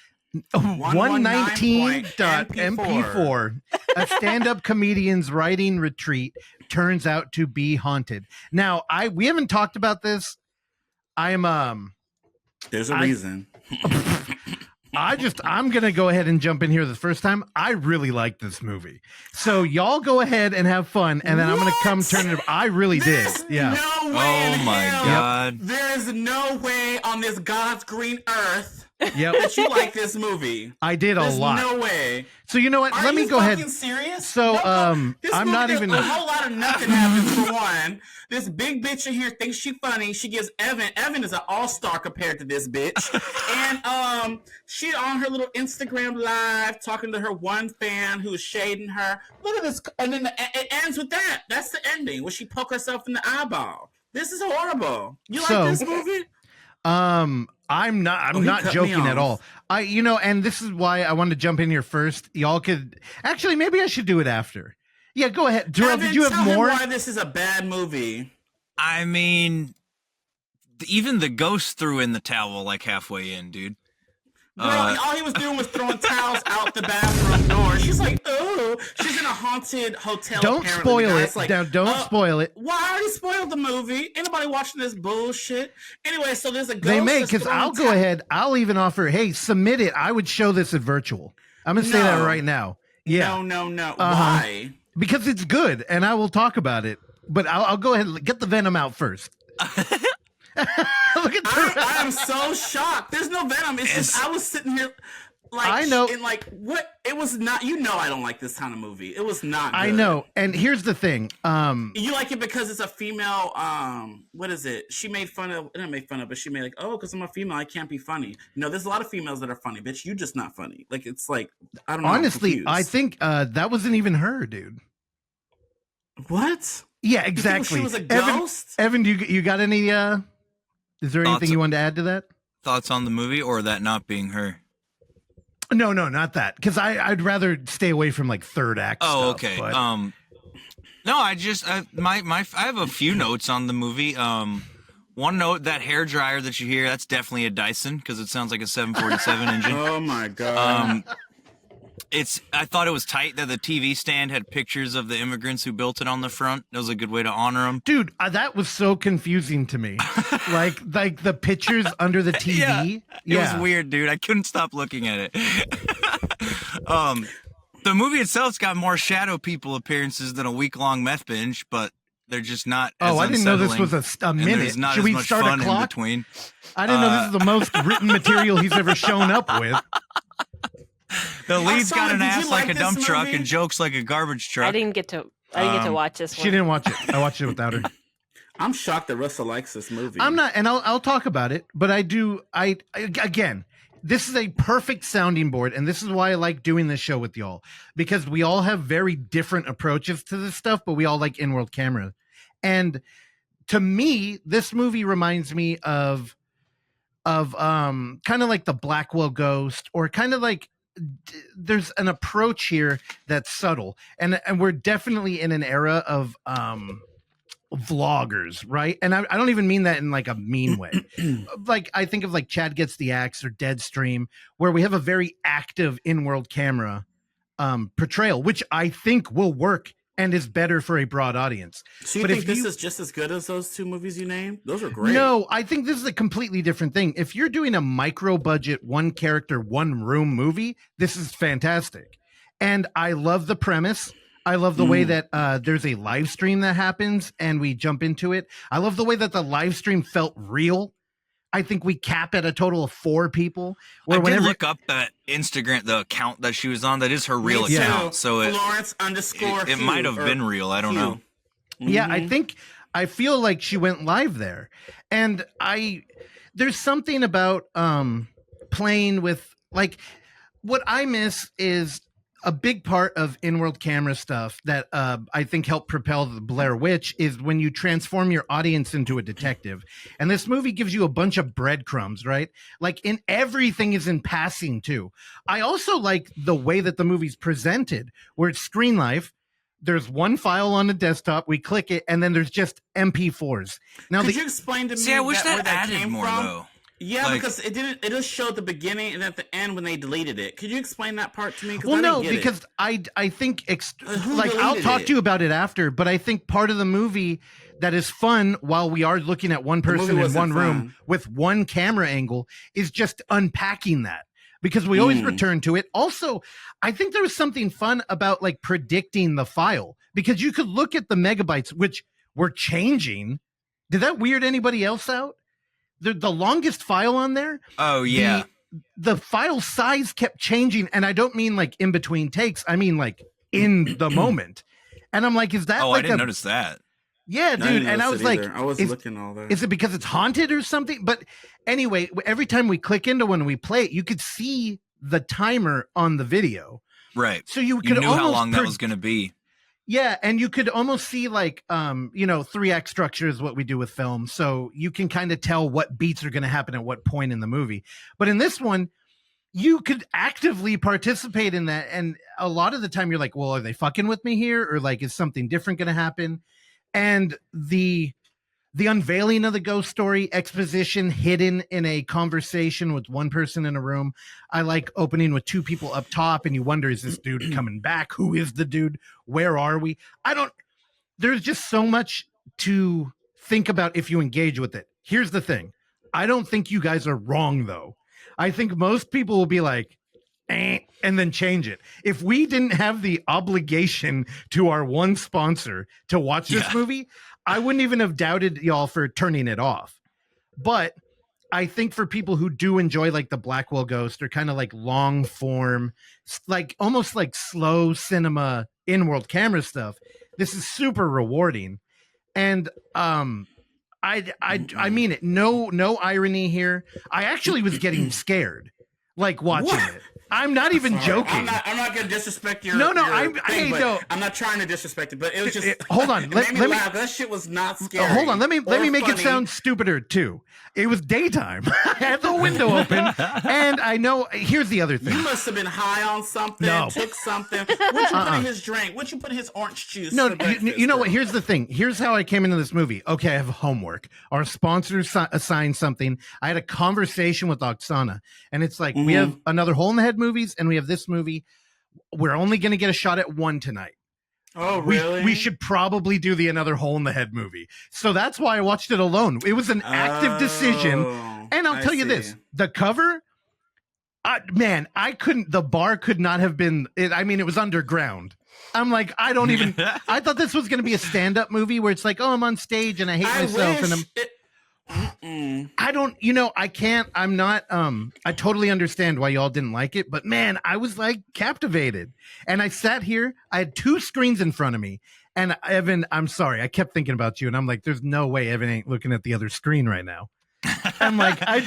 119.mp4. A stand-up comedian's writing retreat turns out to be haunted. Now, we haven't talked about this. There's a reason. I'm gonna go ahead and jump in here the first time. I really like this movie, so y'all go ahead and have fun, and then I'm gonna come turn it. I really did. There's Yeah. no way in Oh my hell. god. There is no way on this God's green earth Yep. that you like this movie. I did There's a lot. no way. So you know what? Are Let me you go ahead. fucking serious? So, This I'm movie not does even- a whole lot of nothing happens for one. This big bitch in here thinks she funny. She gives Evan is an all-star compared to this bitch. And she on her little Instagram live talking to her one fan who is shading her. Look at this, and then it ends with that. That's the ending where she poke herself in the eyeball. This is horrible. You like So- this movie? I'm he not cut me joking at off. all. And this is why I wanted to jump in here first. Y'all could actually, maybe I should do it after. Yeah, go ahead. Terrell, Evan, did you have tell him more? why this is a bad movie? I mean, even the ghost threw in the towel like halfway in, dude. Girl, all he was doing was throwing towels out the bathroom door. She's like, oh, she's in a haunted hotel. Don't apparently. spoil The it. guy's like, Now, don't spoil it. Well, I already spoiled the movie. Anybody watching this bullshit? Anyway, so there's a ghost. They may, that's because throwing I'll go ahead. I'll even offer, hey, submit it. I would show this at virtual. I'm going to say that No. right now. Yeah. No. Why? Because it's good, and I will talk about it. But I'll go ahead and get the venom out first. Look at Terrell. I am so shocked. There's no venom. It's just I was sitting here Like, I know. And like, what? It was not. You know, I don't like this kind of movie. It was not. Good. I know. And here's the thing. You like it because it's a female. What is it? She made fun of. Not made fun of, but she made like, oh, because I'm a female, I can't be funny. There's a lot of females that are funny, bitch. You just not funny. Like, it's like, I don't know. Honestly, I think that wasn't even her, dude. What? Yeah, exactly. She was a ghost. Evan, do you got any? Is there anything you wanted to add to that? Thoughts on the movie, or that not being her? No, not that. Because I'd rather stay away from like third act. Oh, stuff, okay. But... No, I just I have a few notes on the movie. One note, that hair dryer that you hear, that's definitely a Dyson because it sounds like a 747 engine. Oh my god. I thought it was tight that the TV stand had pictures of the immigrants who built it on the front. That was a good way to honor them. Dude, that was so confusing to me. like the pictures under the TV. It was weird, dude. I couldn't stop looking at it. The movie itself's got more shadow people appearances than a week-long meth binge, but they're just not as I didn't know this unsettling, was a minute. and there's not Should as we much start fun a clock? in between. I didn't know this is the most written material he's ever shown up with. The lead's got an did you ass like a dump this truck movie? and jokes like a garbage truck. I didn't get to watch this one. She didn't watch it. I watched it without her. I'm shocked that Russell likes this movie. I'm not, and I'll talk about it, but again, this is a perfect sounding board, and this is why I like doing this show with y'all, because we all have very different approaches to this stuff, but we all like in-world camera. And to me, this movie reminds me of kind of like the Blackwell Ghost, or kind of like there's an approach here that's subtle, and we're definitely in an era of vloggers, right? And I don't even mean that in like a mean way. Like, I think of like Chad Gets the Axe or Deadstream, where we have a very active in-world camera portrayal, which I think will work and is better for a broad audience. So you think this is just as good as those two movies you named? Those are great. No, I think this is a completely different thing. If you're doing a micro budget, one character, one room movie, this is fantastic. And I love the premise. I love the way that there's a live stream that happens and we jump into it. I love the way that the live stream felt real. I think we cap at a total of 4 people. I did look up that Instagram, the account that she was on. That is her real account. So it might have been real. I don't know. Yeah, I feel like she went live there. And there's something about playing with, like, what I miss is a big part of in-world camera stuff that I think helped propel the Blair Witch is when you transform your audience into a detective. And this movie gives you a bunch of breadcrumbs, right? Like, everything is in passing too. I also like the way that the movie's presented, where it's screen life. There's one file on the desktop, we click it, and then there's just MP4s. Now, could you explain to me? See, I wish where that added came more from? though. Yeah, because it just showed at the beginning and at the end when they deleted it. Could you explain that part to me? Well, no, because I think I'll talk to you about it after, but I think part of the movie that is fun while we are looking at one person in one room with one camera angle is just unpacking that, because we always return to it. Also, I think there was something fun about like predicting the file, because you could look at the megabytes, which were changing. Did that weird anybody else out? The longest file on there. Oh yeah. The file size kept changing, and I don't mean like in between takes. I mean like in the moment. And I'm like, is that? Oh, like I didn't notice that. Yeah, dude. And I was like, I was looking all that. Is it because it's haunted or something? But anyway, every time we click into one and we play it, you could see the timer on the video. Right. So you knew how long that was going to be. Yeah, and you could almost see like 3-act structure is what we do with film, so you can kind of tell what beats are going to happen at what point in the movie. But in this one, you could actively participate in that, and a lot of the time you're like, well, are they fucking with me here, or like is something different going to happen? And the unveiling of the ghost story, exposition hidden in a conversation with one person in a room. I like opening with 2 people up top and you wonder, is this dude coming back? Who is the dude? Where are we? There's just so much to think about if you engage with it. Here's the thing. I don't think you guys are wrong though. I think most people will be like, and then change it. If we didn't have the obligation to our one sponsor to watch this movie, I wouldn't even have doubted y'all for turning it off. But I think for people who do enjoy like the Blackwell Ghost or kind of like long form, like almost like slow cinema in-world camera stuff, this is super rewarding. And I mean it. No irony here. I actually was getting scared, like watching it. I'm not even joking. I'm not gonna disrespect your. No. I'm not trying to disrespect it, but it was just. Hold on. Let me laugh. That shit was not scary. Hold on. Let me make it funny. sound stupider too. It was daytime. I had the window open, and I know. Here's the other thing. You must have been high on something. No. Took something. What'd you put in his drink? What'd you put in his orange juice? No, you know what? Here's the thing. Here's how I came into this movie. Okay, I have homework. Our sponsor assigned something. I had a conversation with Oksana, and it's like we have another Hole in the Head movies, and we have this movie. We're only going to get a shot at one tonight. Oh, really? We should probably do the Another Hole in the Head movie. So that's why I watched it alone. It was an active decision. And I'll tell you this, the cover, man, the bar could not have been, it was underground. I'm like, I don't even, I thought this was going to be a stand-up movie where it's like, oh, I'm on stage and I hate myself. I don't, I can't, I'm not, I totally understand why y'all didn't like it, but man, I was like captivated. And I sat here, I had two screens in front of me. And Evan, I'm sorry, I kept thinking about you and I'm like, there's no way Evan ain't looking at the other screen right now. I'm like, I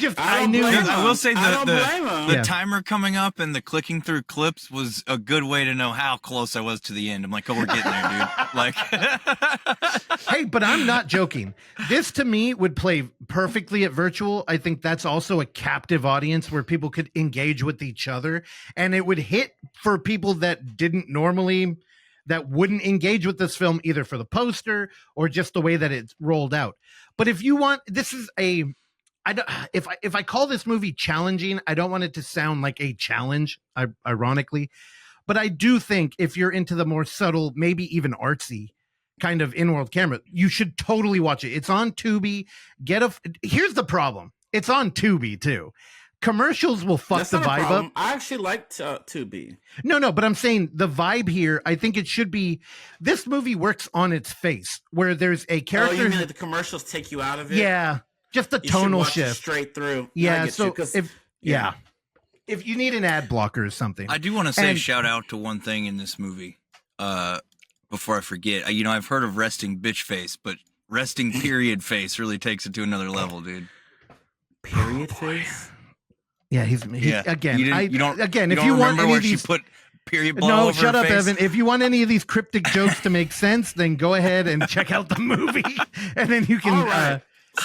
knew. I will say the timer coming up and the clicking through clips was a good way to know how close I was to the end. I'm like, oh, we're getting there, dude. Like, hey, but I'm not joking. This to me would play perfectly at virtual. I think that's also a captive audience where people could engage with each other, and it would hit for people that wouldn't engage with this film either for the poster or just the way that it's rolled out. But if you want, if I call this movie challenging, I don't want it to sound like a challenge, ironically. But I do think if you're into the more subtle, maybe even artsy kind of in-world camera, you should totally watch it. It's on Tubi. Here's the problem. It's on Tubi too. Commercials will fuck the vibe up. I actually like Tubi. No, but I'm saying the vibe here, I think it should be, this movie works on its face where there's a character. Oh, you mean that the commercials take you out of it? Yeah. Just a tonal shift straight through. Yeah. So if you need an ad blocker or something. I do want to say shout out to one thing in this movie before I forget. I've heard of resting bitch face, but resting period face really takes it to another level, dude. Period face? Yeah, he's again. If you want any of these, put period ball no, over shut her up, face? Evan. If you want any of these cryptic jokes to make sense, then go ahead and check out the movie, and then you can. All right.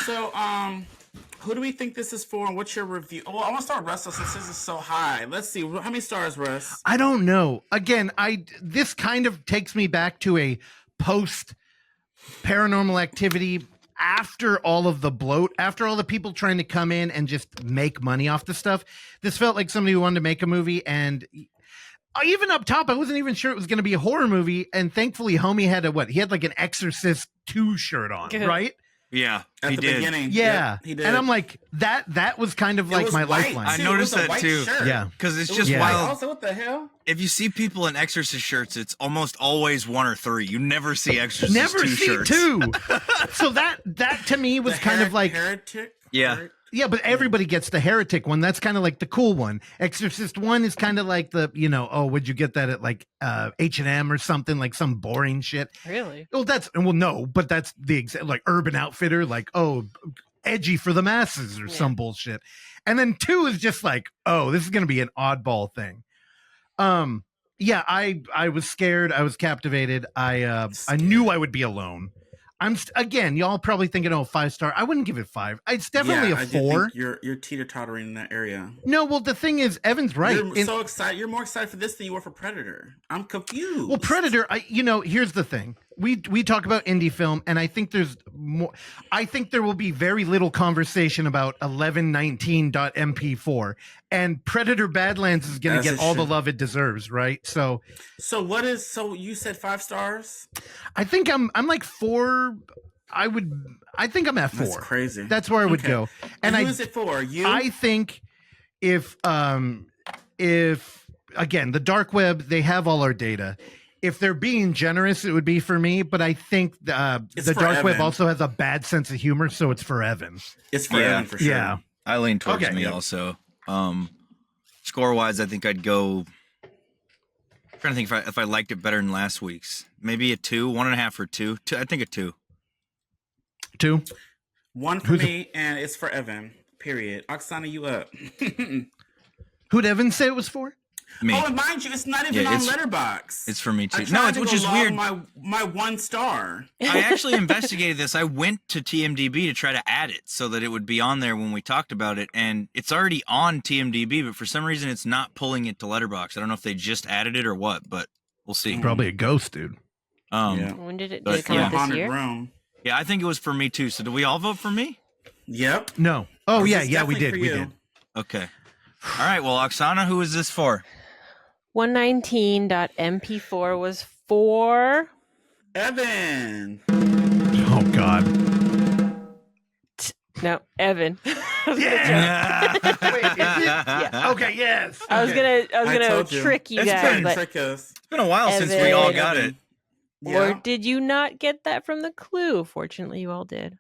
So, who do we think this is for, and what's your review? Well, I want to start with Russ since this is so high. Let's see, how many stars, Russ? I don't know. Again, this kind of takes me back to a post Paranormal Activity. After all of the bloat, after all the people trying to come in and just make money off the stuff, this felt like somebody who wanted to make a movie. And even up top, I wasn't even sure it was going to be a horror movie. And thankfully, homie had he had like an Exorcist 2 shirt on, right? Yeah, at the beginning. Yeah, yep, he did. And I'm like, that was kind of like my lifeline. I noticed that too. Shirt. Yeah, because it's just wild. Also, what the hell? If you see people in Exorcist shirts, it's almost always 1 or 3. You never see Exorcist 2 shirts. 2. So that to me was kind of like heretic. Yeah. Yeah, but everybody gets the heretic one. That's kind of like the cool one. Exorcist 1 is kind of like the, would you get that at like H&M or something, like some boring shit? Really? Well, no, but that's the like Urban Outfitter, like, edgy for the masses or some bullshit. And then 2 is just like, this is going to be an oddball thing. Yeah, I was scared. I was captivated. I knew I would be alone. Again, y'all probably thinking, 5-star. I wouldn't give it 5. It's definitely a 4. You're teeter-tottering in that area. No, well, the thing is, Evan's right. You're so excited. You're more excited for this than you were for Predator. I'm confused. Well, Predator, here's the thing. We talk about indie film, and I think there's more. I think there will be very little conversation about 1119.mp4, and Predator Badlands is going to get all the love it deserves, right? So what is? So you said 5 stars? I think I'm like 4. I think I'm at 4. That's crazy. That's where I would go. And who is it for? You? I think if again, the dark web, they have all our data. If they're being generous, it would be for me, but I think the dark web also has a bad sense of humor, so it's for Evan. It's for Evan for sure. Yeah. I lean towards Okay, me yeah. also. Score wise, I think I'd go. I'm trying to think if I liked it better than last week's. Maybe a 2, 1.5 or 2. I think a 2. 2. 1 for me, and it's for Evan. Period. Oksana, you up? Who'd Evan say it was for? Me. Oh, and mind you, it's not even on Letterboxd. It's for me too. I tried to which go is log weird. My 1 star. I actually investigated this. I went to TMDB to try to add it so that it would be on there when we talked about it, and it's already on TMDB, but for some reason it's not pulling it to Letterboxd. I don't know if they just added it or what, but we'll see. Probably a ghost, dude. When did it come out this year? Room. Yeah, I think it was for me too. So did we all vote for me? Yep. No. Oh, This is yeah, we definitely did. for We you. did. Okay. All right. Well, Oksana, who is this for? 119.mp4 was for Evan. Oh, God. No, Evan. Yeah. Wait, is it? Yeah. Okay, yes. I was gonna told you. trick you It's guys, been but trick us. It's been a while since we all Evan. got it. or Yeah. did you not get that from the clue? Fortunately, you all did.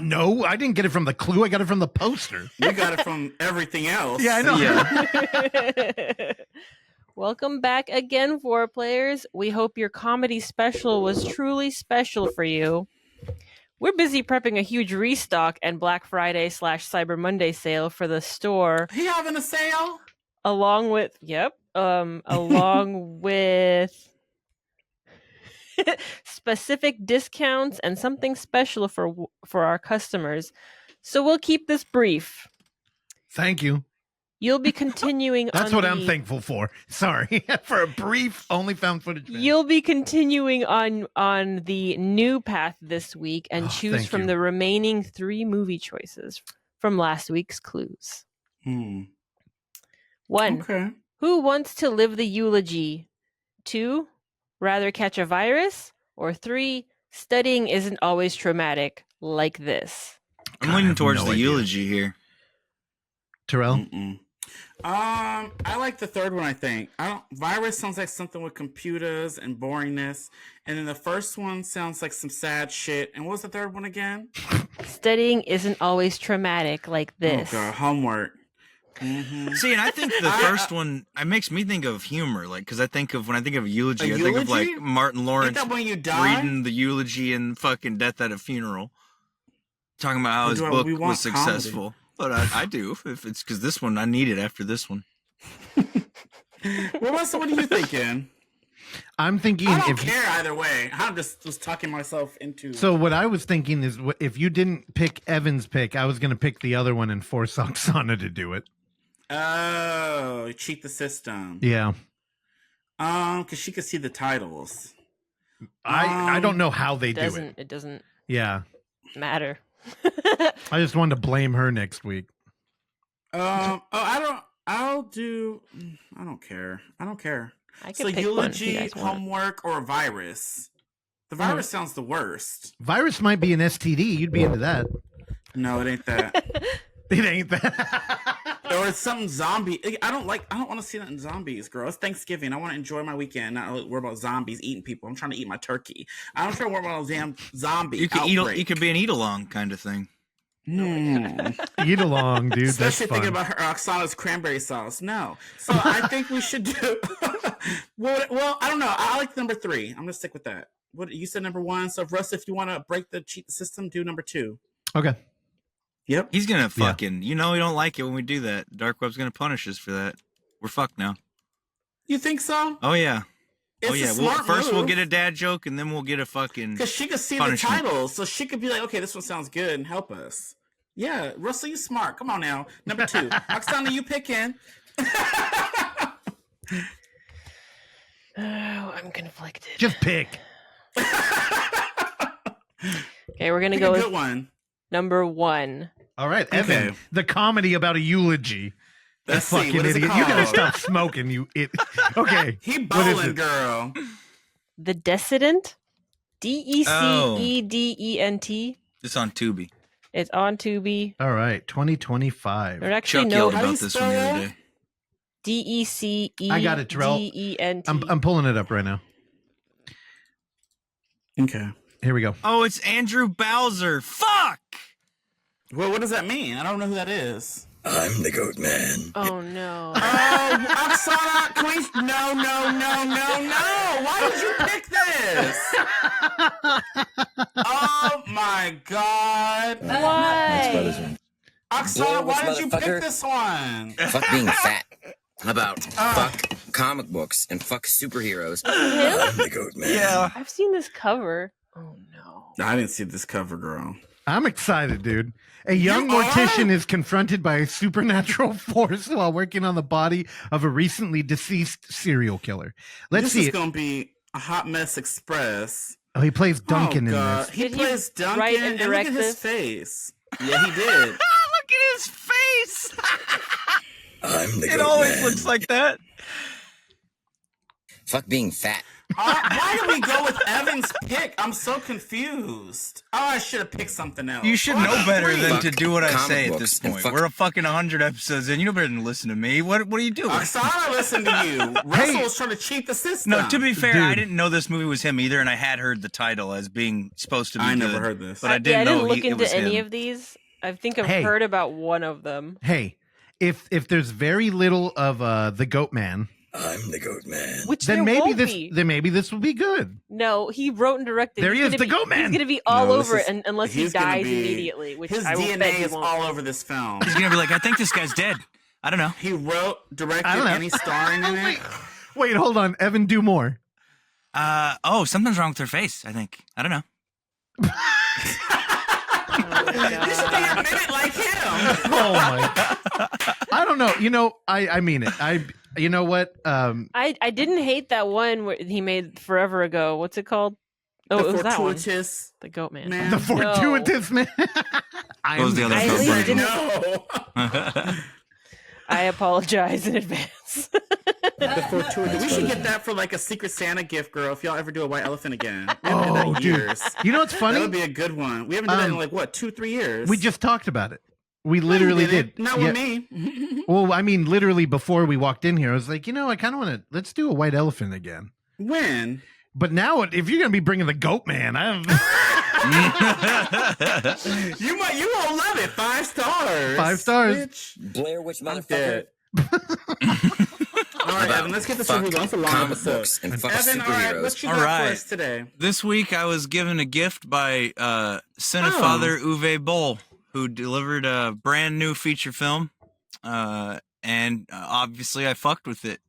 No, I didn't get it from the clue. I got it from the poster. We got it from everything else. Yeah, I know. Yeah. Welcome back again, Foreplayers. We hope your comedy special was truly special for you. We're busy prepping a huge restock and Black Friday / Cyber Monday sale for the store, He having a sale? along with along with specific discounts and something special for our customers. So we'll keep this brief. Thank you. You'll be continuing That's on what I'm thankful for. Sorry. For a brief OnlyFoundFootage. You'll be continuing on the new path this week and choose thank from you. the remaining 3 movie choices from last week's clues. 1. Okay. Who wants to live the eulogy? 2. Rather catch a virus? Or 3. Studying isn't always traumatic like this. I'm I leaning have towards no the idea. eulogy here. Terrell? Mm-mm. I like the third one. I think virus sounds like something with computers and boringness, and then the first one sounds like some sad shit. And what was the third one again? Studying isn't always traumatic like this. Oh god, homework. Mm-hmm. See, and I think the first one it makes me think of humor, like because when I think of eulogy, A I think of like eulogy? Martin Ain't Lawrence that when you die? reading the eulogy in fucking Death at a Funeral, talking about how his Do I- book we want was successful. But I do if it's because this one I need it after this one. What are you thinking? I'm thinking I don't if care either way. I'm just was talking myself into. so what I was thinking is if you didn't pick Evan's pick, I was going to pick the other one and force Oksana to do it. Oh, cheat the system. Yeah. Because she could see the titles. I don't know how they do it. It doesn't Yeah. matter. I just wanted to blame her next week. I don't care. I could So pick one if you eulogy, guys want. homework, or a virus. The virus sounds the worst. Virus might be an STD. You'd be into that. No, it ain't that. It ain't that. Or it's something zombie. I don't want to see that in zombies, girl. It's Thanksgiving. I want to enjoy my weekend, not worry about zombies eating people. I'm trying to eat my turkey. I don't try to worry about those damn zombies. You could be an eat along kind of thing. Eat along, dude. Especially That's thinking fun. about her Oksana's cranberry sauce. No. So I think we should do. well, I don't know. I like number 3. I'm gonna stick with that. What you said, number 1. So, Russ, if you want to cheat the system, do number 2. Okay. Yep. He's gonna fucking we don't like it when we do that. Dark Web's gonna punish us for that. We're fucked now. You think so? Oh yeah. It's a smart First we'll move. get a dad joke and then we'll get a fucking Because she could see punishment. the titles, so she could be like, okay, this one sounds good and help us. Yeah, Russell, you smart. Come on now. Number 2. Oksana, you picking. Oh, I'm conflicted. Just pick. Okay, we're gonna Pick go a with good one. number 1. All right, Evan. Okay. The comedy about a eulogy. Let's see. Fucking What is it idiot. You gotta called? stop smoking, you it. Okay. He What is bowling, it? girl. The Decedent. DECEDENT. It's on Tubi. It's on Tubi. All right, 2025. There's actually Chuck no yelled How do about you this one the spell other that? day. DECEDENT. I got it, Terrell. I'm pulling it up right now. Okay. Here we go. Oh, it's Andrew Bowser. Fuck! Well, what does that mean? I don't know who that is. I'm the goat man. Oh no. Oh, Oksana, can we? No. Why did you pick this? Oh my God. Why? Oksana, why did you pick this one? Fuck being fat. How about fuck comic books and fuck superheroes? I'm the goat man. Yeah. I've seen this cover. Oh no. I didn't see this cover, girl. I'm excited, dude. A young mortician is confronted by a supernatural force while working on the body of a recently deceased serial killer. Let's see. This is going to be a hot mess express. Oh, he plays Duncan in this. He plays Duncan, write and and look direct at his this? face. Yeah, he did. Look at his face. I'm the goat It always man. looks like that. Fuck being fat. Why did we go with Evan's pick? I'm so confused. Oh, I should have picked something else. You should know better than to do what I Comic say at books this and point. fuck- We're a fucking 100 episodes in. You know better than to listen to me. What are you doing? Oksana listened to you. Russell was trying to cheat the system. No, to be fair, Dude. I didn't know this movie was him either, and I had heard the title as being supposed to be I good, never heard this. but I Yeah, didn't I didn't know look it into was any him. of these. I think I've Hey. heard about one of them. Hey, if there's very little of the Goat Man, I'm the goat man. Which then there maybe won't this be. then maybe this will be good. No, he wrote and directed. There he He's is, gonna the be- Goat Man. He's going to be all No, this over is- it unless he he's gonna dies be- immediately, which His I will bet DNA he is won't. all over this film. He's gonna be like, I think this guy's dead. I don't know. He wrote, directed, I don't know. and he's starring in it. Wait, hold on, Evan, do more. Something's wrong with her face. I think. I don't know. You should be admitted like him. Oh my! I don't know. You know, I mean it. You know what? I didn't hate that one where he made forever ago. What's it called? Oh, The it was that one. fortuitous The Goat Man. man. The fortuitous man. What was the other I film? at least Brian? didn't- No. I apologize in advance. The fortuitous. We should get that for like a Secret Santa gift, girl. If y'all ever do a white elephant again. We haven't done that in Oh, dude. years. You know what's That funny? would be a good one. We haven't done that in like what, 2-3 years. We just talked about it. We literally did. Not Yeah. with me. Well, I mean, literally before we walked in here, I was like, you know, I kind of want to. Let's do a white elephant again. When? But now, if you're gonna be bringing the Goat Man, You won't love it. 5 stars. 5 stars. Bitch. Blair Witch I'm motherfucker. dead. All right, Evan, let's get this Fuck over with. It's a long comic episode. books and fuck Evan, all right, what superheroes. you All got right. for us today? This week I was given a gift by Cinefather Uwe Boll, who delivered a brand new feature film, and obviously I fucked with it.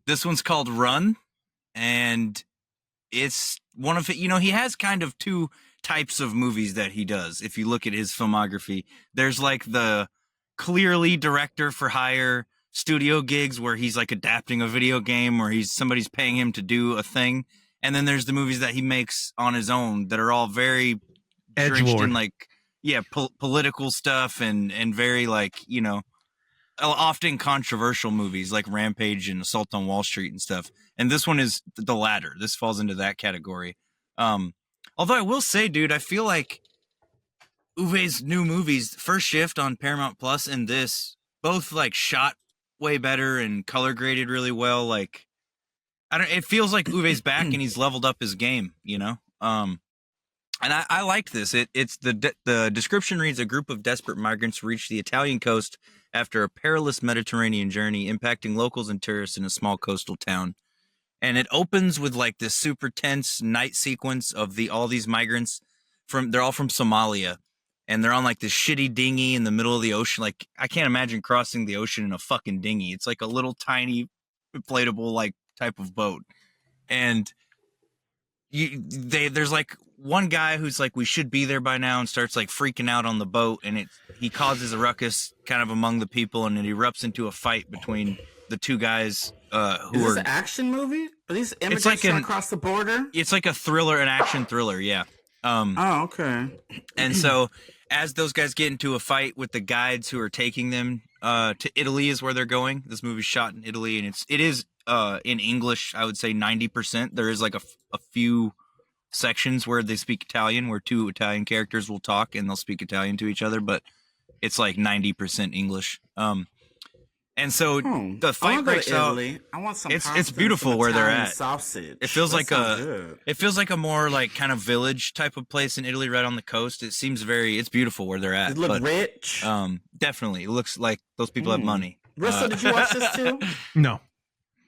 This one's called Run, and it's one of it. You know, he has kind of two types of movies that he does. If you look at his filmography, there's like the clearly director for hire studio gigs where he's like adapting a video game or somebody's paying him to do a thing, and then there's the movies that he makes on his own that are all very drenched Edgelord. in like political stuff and very like, you know, often controversial movies like Rampage and Assault on Wall Street and stuff. And this one is the latter. This falls into that category. Although I will say, dude, I feel like Uwe's new movies, First Shift on Paramount Plus and this, both like shot way better and color graded really well. Like, it feels like Uwe's back and he's leveled up his game, you know? And I liked this. It's the description reads: a group of desperate migrants reach the Italian coast after a perilous Mediterranean journey, impacting locals and tourists in a small coastal town. And it opens with like this super tense night sequence of all these migrants they're all from Somalia, and they're on like this shitty dinghy in the middle of the ocean. Like, I can't imagine crossing the ocean in a fucking dinghy. It's like a little tiny inflatable like type of boat. And there's like one guy who's like, we should be there by now, and starts like freaking out on the boat, and he causes a ruckus kind of among the people, and it erupts into a fight between the two guys who Is are this an action movie? Are these immigrants like trying to cross the border? It's like a thriller, an action thriller, yeah. Oh, okay. And so as those guys get into a fight with the guides who are taking them to Italy is where they're going. This movie's shot in Italy, and it is in English, I would say 90%. There is like a few sections where they speak Italian, where two Italian characters will talk and they'll speak Italian to each other, but it's like 90% English. And so the fight I wanna go breaks to out. Italy. I want some It's pasta, beautiful some where they're Italian at. sausage. It feels That like sounds good. it feels like a more like kind of village type of place in Italy, right on the coast. It seems it's beautiful where they're at. It look rich. Definitely, it looks like those people have money. Russell, did you watch this too? No.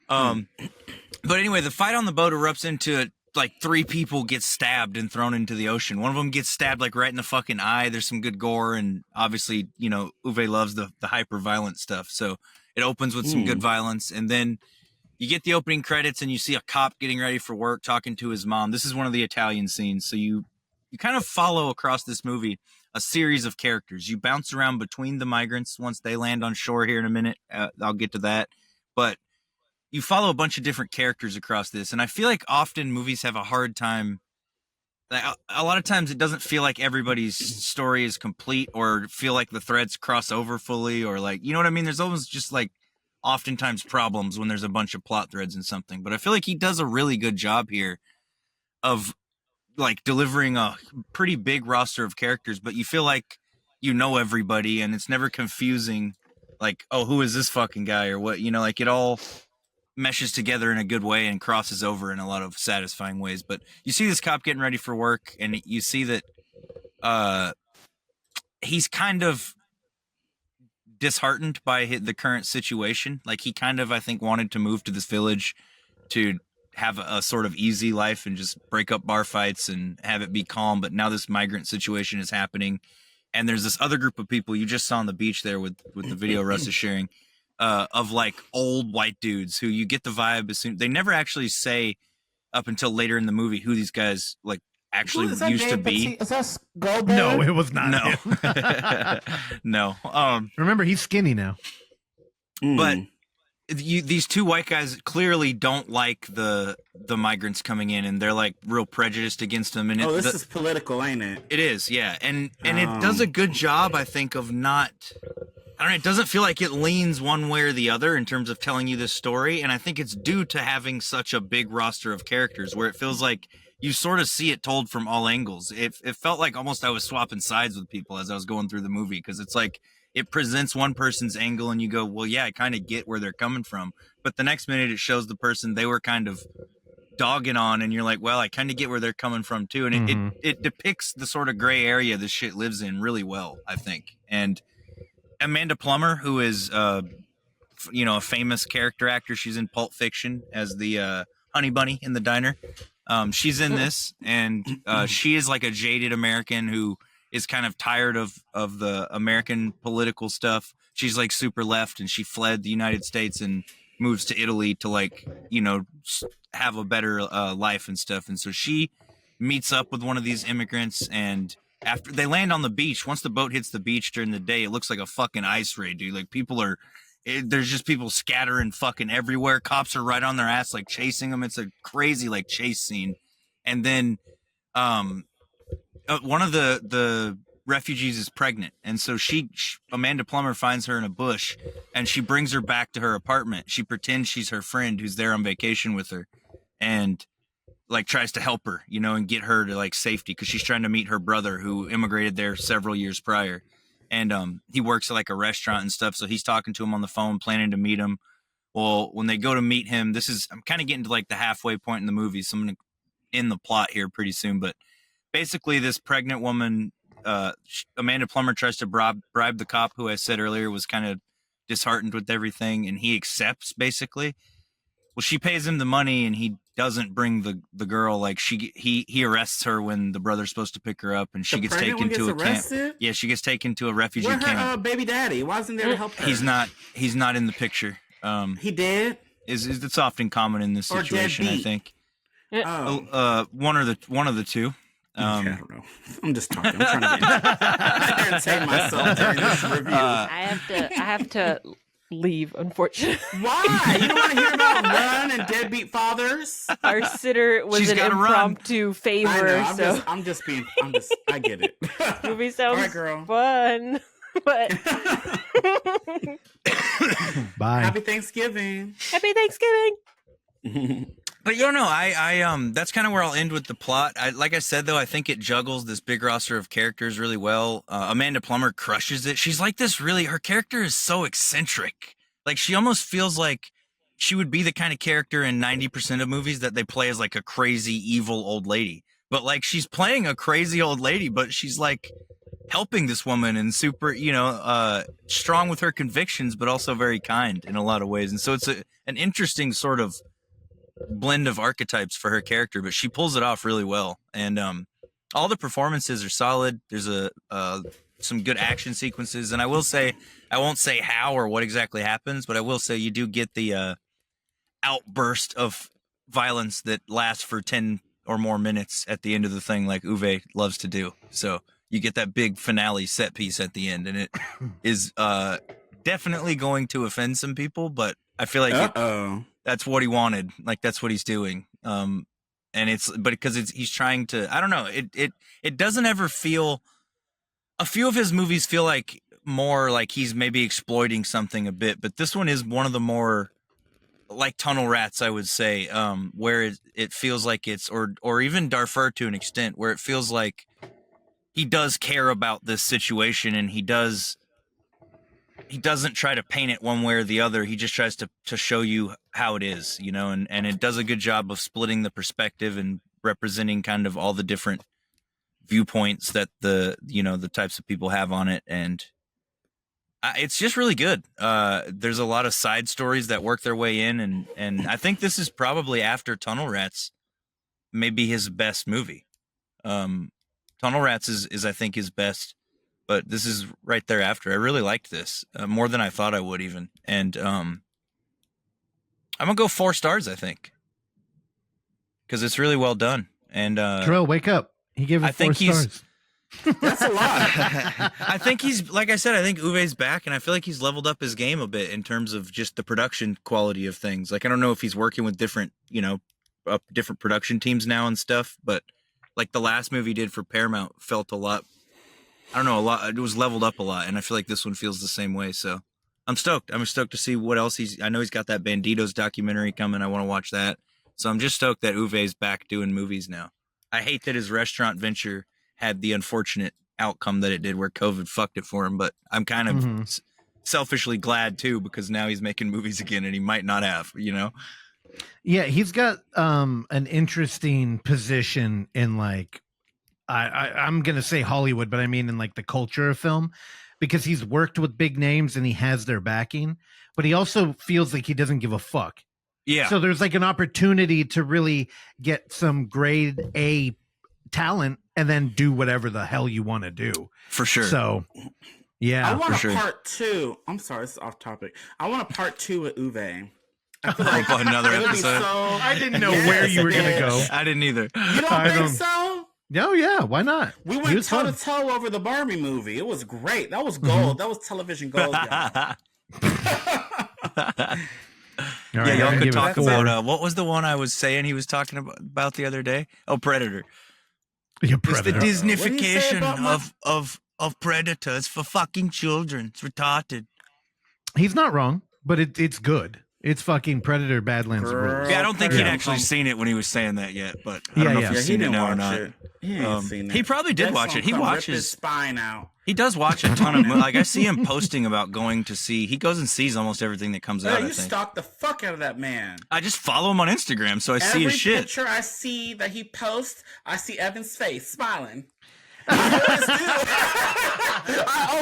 But anyway, the fight on the boat erupts into like 3 people get stabbed and thrown into the ocean. One of them gets stabbed like right in the fucking eye. There's some good gore, and obviously, you know, Uwe loves the hyper violent stuff. So it opens with some good violence, and then you get the opening credits and you see a cop getting ready for work talking to his mom. This is one of the Italian scenes. So you kind of follow across this movie a series of characters. You bounce around between the migrants once they land on shore here in a minute. I'll get to that. But you follow a bunch of different characters across this. And I feel like often movies have a hard time. Like, a lot of times it doesn't feel like everybody's story is complete or feel like the threads cross over fully or like, you know what I mean? There's almost just like oftentimes problems when there's a bunch of plot threads in something. But I feel like he does a really good job here of like delivering a pretty big roster of characters, but you feel like you know everybody and it's never confusing. Like, oh, who is this fucking guy or what? You know, like it all meshes together in a good way and crosses over in a lot of satisfying ways. But you see this cop getting ready for work and you see that he's kind of disheartened by the current situation. Like he kind of, I think, wanted to move to this village to have a sort of easy life and just break up bar fights and have it be calm. But now this migrant situation is happening. And there's this other group of people you just saw on the beach there with the video Russ is sharing of like old white dudes who you get the vibe as soon. They never actually say up until later in the movie who these guys like actually used to be. Is that Goldberg? No, it was not. No. No. Remember, he's skinny now. But these 2 white guys clearly don't like the migrants coming in, and they're like real prejudiced against them. And this is political, ain't it? It is, yeah. And it does a good job, I think, of not. I don't know. It doesn't feel like it leans one way or the other in terms of telling you this story, and I think it's due to having such a big roster of characters, where it feels like you sort of see it told from all angles. It felt like almost I was swapping sides with people as I was going through the movie, because it's like it presents one person's angle and you go, well, yeah, I kind of get where they're coming from. But the next minute it shows the person they were kind of dogging on, and you're like, well, I kind of get where they're coming from too. And it depicts the sort of gray area this shit lives in really well, I think. And Amanda Plummer, who is, a famous character actor. She's in Pulp Fiction as the honey bunny in the diner. She's in this, and she is like a jaded American who is kind of tired of the American political stuff. She's like super left, and she fled the United States and moves to Italy to like, you know, have a better life and stuff. And so she meets up with one of these immigrants, and after they land on the beach, once the boat hits the beach during the day, it looks like a fucking ice raid, dude. Like there's just people scattering fucking everywhere. Cops are right on their ass, like chasing them. It's a crazy like chase scene. And then one of the refugees is pregnant, and so Amanda Plummer finds her in a bush, and she brings her back to her apartment. She pretends she's her friend who's there on vacation with her, and like tries to help her, you know, and get her to like safety, because she's trying to meet her brother who immigrated there several years prior. And he works at like a restaurant and stuff, so he's talking to him on the phone, planning to meet him. Well, when they go to meet him, I'm kind of getting to like the halfway point in the movie, so I'm gonna end the plot here pretty soon. But basically, this pregnant woman, Amanda Plummer, tries to bribe the cop who I said earlier was kind of disheartened with everything, and he accepts basically. Well, she pays him the money, and he doesn't bring the girl. Like he arrests her when the brother's supposed to pick her up, and she gets taken to a camp. Yeah, she gets taken to a refugee camp. Her baby daddy? Why isn't there to help her? He's not in the picture. He did. It's often common in this situation, I think. Oh. One of the two. I don't know. I'm just talking. I'm trying to entertain myself during this review. I have to leave, unfortunately. Why? You don't want to hear about Run and Deadbeat Fathers? Our sitter was an impromptu favor. I know, I get it. Movie sounds right, girl. fun. But Bye. Happy Thanksgiving. Happy Thanksgiving. But you don't know, I that's kind of where I'll end with the plot. Like I said, though, I think it juggles this big roster of characters really well. Amanda Plummer crushes it. She's like this her character is so eccentric, Like, she almost feels like she would be the kind of character in 90% of movies that they play as like a crazy, evil old lady. But like, she's playing a crazy old lady, but she's like helping this woman and super, strong with her convictions, but also very kind in a lot of ways. And so it's an interesting sort of blend of archetypes for her character, but she pulls it off really well. And all the performances are solid. There's some good action sequences. And I will say, I won't say how or what exactly happens, but I will say you do get the outburst of violence that lasts for 10 or more minutes at the end of the thing, like Uwe loves to do. So you get that big finale set piece at the end, and it is definitely going to offend some people, but I feel like that's what he wanted. Like, that's what he's doing. And because he's trying to, I don't know, it doesn't ever feel, a few of his movies feel like more like he's maybe exploiting something a bit, but this one is one of the more like Tunnel Rats, I would say, where it feels like it's, or even Darfur to an extent, where it feels like he does care about this situation, and he doesn't try to paint it one way or the other. He just tries to show you how it is, and it does a good job of splitting the perspective and representing kind of all the different viewpoints that the types of people have on it. And it's just really good. There's a lot of side stories that work their way in, and I think this is probably, after Tunnel Rats, maybe his best movie. Tunnel Rats is I think his best, but this is right there after. I really liked this more than I thought I would even, and I'm gonna go 4 stars, I think, because it's really well done. And Terrell, wake up! He gave it 4 stars. That's a lot. I think he's, like I said, I think Uwe's back, and I feel like he's leveled up his game a bit in terms of just the production quality of things. Like, I don't know if he's working with different production teams now and stuff, but like the last movie he did for Paramount felt a lot, it was leveled up a lot, and I feel like this one feels the same way. So I'm stoked. I'm stoked to see what else I know he's got that Banditos documentary coming. I want to watch that. So I'm just stoked that Uwe's back doing movies now. I hate that his restaurant venture had the unfortunate outcome that it did, where COVID fucked it for him, but I'm kind of selfishly glad too, because now he's making movies again, and he might not have, Yeah, he's got an interesting position in, like, I'm gonna say Hollywood, but I mean in like the culture of film, because he's worked with big names and he has their backing, but he also feels like he doesn't give a fuck. Yeah. So there's like an opportunity to really get some grade A talent and then do whatever the hell you want to do. For sure. So yeah, I want for a part 2. I'm sorry, this is off topic. I want a part 2 with Uwe. I feel like another episode. I didn't know where you were gonna go. I didn't either. You don't think so? No, yeah, why not? We went toe to toe over the Barbie movie. It was great. That was gold. That was television gold, y'all. Yeah, y'all could talk about what was the one I was saying he was talking about the other day? Oh, Predator. Yeah, Predator. It's the Disneyfication of predators for fucking children. It's retarded. He's not wrong, but it's good. It's fucking Predator Badlands rules. Yeah, I don't think he'd actually seen it when he was saying that yet, but I don't know if he's seen it now or not. He probably did watch it. He watches his spine out. He does watch a ton of like I see him posting about going to see. He goes and sees almost everything that comes out. You stalk the fuck out of that man. I just follow him on Instagram, so I see his shit. Every picture I see that he posts, I see Evan's face smiling. I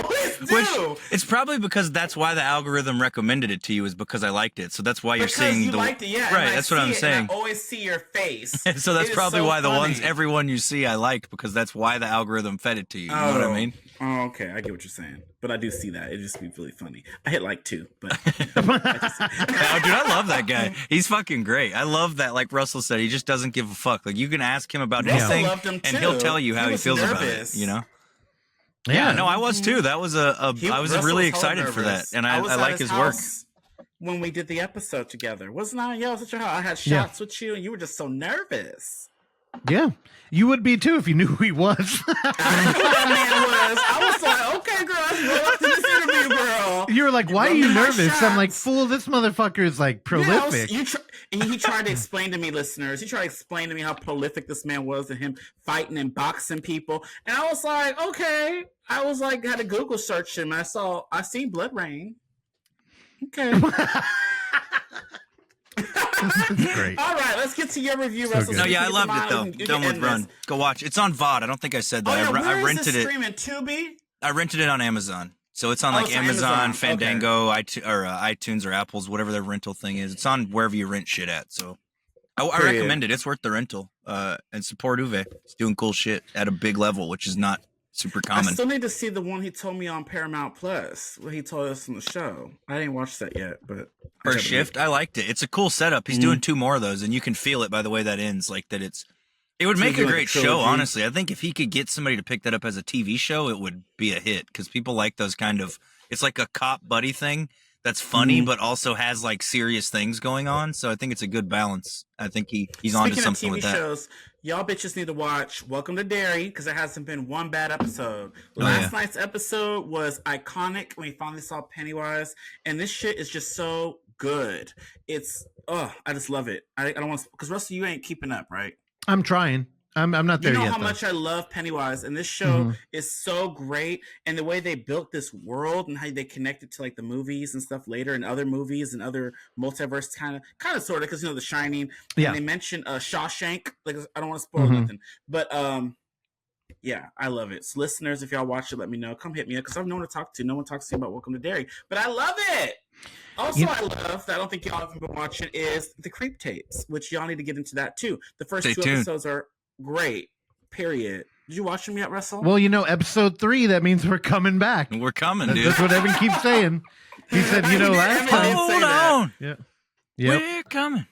always do. Which, it's probably because that's why the algorithm recommended it to you, is because I liked it. So that's why you're seeing you liked it, yeah. Right, that's what I'm saying. I always see your face. So that's probably why everyone you see I liked, because that's why the algorithm fed it to you. You know what I mean? Oh, okay. I get what you're saying. But I do see that. It just be really funny. I hit like 2, but dude, I love that guy. He's fucking great. I love that, like Russell said, he just doesn't give a fuck. Like, you can ask him about anything and he'll tell you how he feels about it, Yeah, no, I was too. That was I was really excited for that, and I like his work. When we did the episode together, wasn't I? Yeah, I was at your house. I had shots with you, and you were just so nervous. Yeah, you would be too if you knew who he was. I knew who that man was. I was like, okay, girl, let's go up to this interview, girl. You were like, why are you nervous? I'm like, fool, this motherfucker is like prolific. And he tried to explain to me, listeners, he tried to explain to me how prolific this man was and him fighting and boxing people. And I was like, okay. I was like, had a Google search him. I seen Blood Rain. Okay. Great. All right, let's get to your review, So Russell. good. No, So we yeah, I can loved get it them though. out and Done with end Run. this. Go watch. It's on VOD. I don't think I said that. Oh, yeah, I where is rented this it. streaming? Tubi? I rented it on Amazon. So it's on Oh, like it's on Amazon, Amazon. Fandango, iTunes or Apple's, whatever their rental thing is. It's on wherever you rent shit at. So I Period. recommend it. It's worth the rental. And support Uwe. He's doing cool shit at a big level, which is not super I common. still need to see the one he told me on Paramount Plus, what he told us on the show. I didn't watch that yet, but First Shift, I liked it. It's a cool setup. He's doing 2 more of those, and you can feel it by the way that ends. Like that, it would So make you a like great a show. trilogy? Honestly, I think if he could get somebody to pick that up as a TV show, it would be a hit because people like those kind of. It's like a cop buddy thing that's funny, but also has like serious things going on. So I think it's a good balance. I think he's onto something with that. Speaking of TV shows, y'all bitches need to watch Welcome to Derry because there hasn't been one bad episode. Last night's episode was iconic when we finally saw Pennywise, and this shit is just so good. It's I just love it. I don't want to because Russell, you ain't keeping up, right? I'm trying. I'm not there yet. You know yet. how though. much I love Pennywise, and this show is so great. And the way they built this world and how they connected to like the movies and stuff later, and other movies and other multiverse kind of sort of because The Shining. Yeah. And they mentioned Shawshank. Like I don't want to spoil nothing, but yeah, I love it. So listeners, if y'all watch it, let me know. Come hit me up because I have no one to talk to. No one talks to me about Welcome to Derry, but I love it. Also, I love that I don't think y'all have been watching is the Creep Tapes, which y'all need to get into that too. The first Stay 2 tuned. episodes are great. Period. Did you watch them yet, Russell? Well, episode 3, that means we're coming back. We're coming, dude. That's what Evan keeps saying. He said, last time. Hold on. Yeah. Yep. We're coming.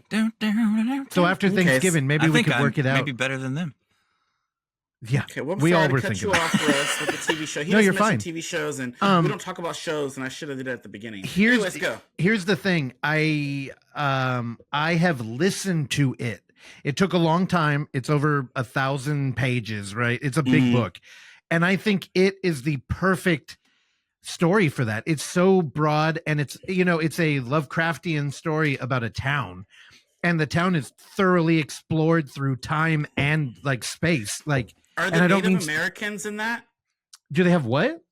So after Thanksgiving, maybe we could work it out. Maybe better than them. Yeah. Okay, well, I'm we sorry all to were cut thinking you about off, Russ, with the TV show. He No, doesn't you're mention fine. TV shows, and we don't talk about shows, and I should have did it at the beginning. Anyways, go. Here's the thing. I have listened to it. It took a long time. It's over 1,000 pages, right? It's a big book. And I think it is the perfect story for that. It's so broad, and it's it's a Lovecraftian story about a town. And the town is thoroughly explored through time and like space. Like, Are there Native Americans in that? Do they have what?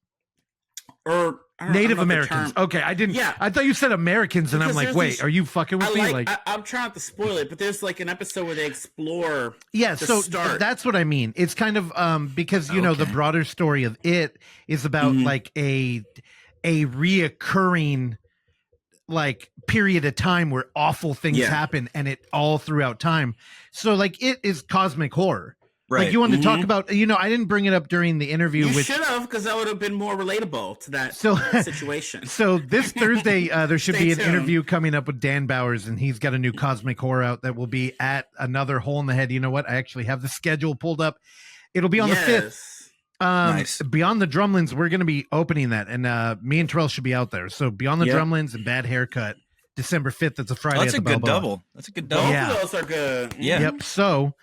Or Native Americans. Okay, I didn't. Yeah. I thought you said Americans, and Because I'm like, there's wait, these- are you fucking with me? Like, I'm trying not to spoil it, but there's like an episode where they explore. yeah. the So start. that's what I mean. It's kind of because the broader story of it is about like a reoccurring like period of time where awful things happen, and it all throughout time. So like it is cosmic horror. Right. Like you wanted to talk about, I didn't bring it up during the interview. You with should have, because that would have been more relatable to that situation. So this Thursday, there should Stay be an tuned. interview coming up with Dan Bowers, and he's got a new cosmic horror out that will be at another Hole in the Head. You know what? I actually have the schedule pulled up. It'll be on the 5th. Nice. Beyond the Drumlins, we're going to be opening that, and me and Terrell should be out there. So Beyond the Drumlins and Bad Haircut, December 5th. It's a Friday. That's at a the good Balboa. double. That's a good double. Both of those are good. Yeah. Yep. So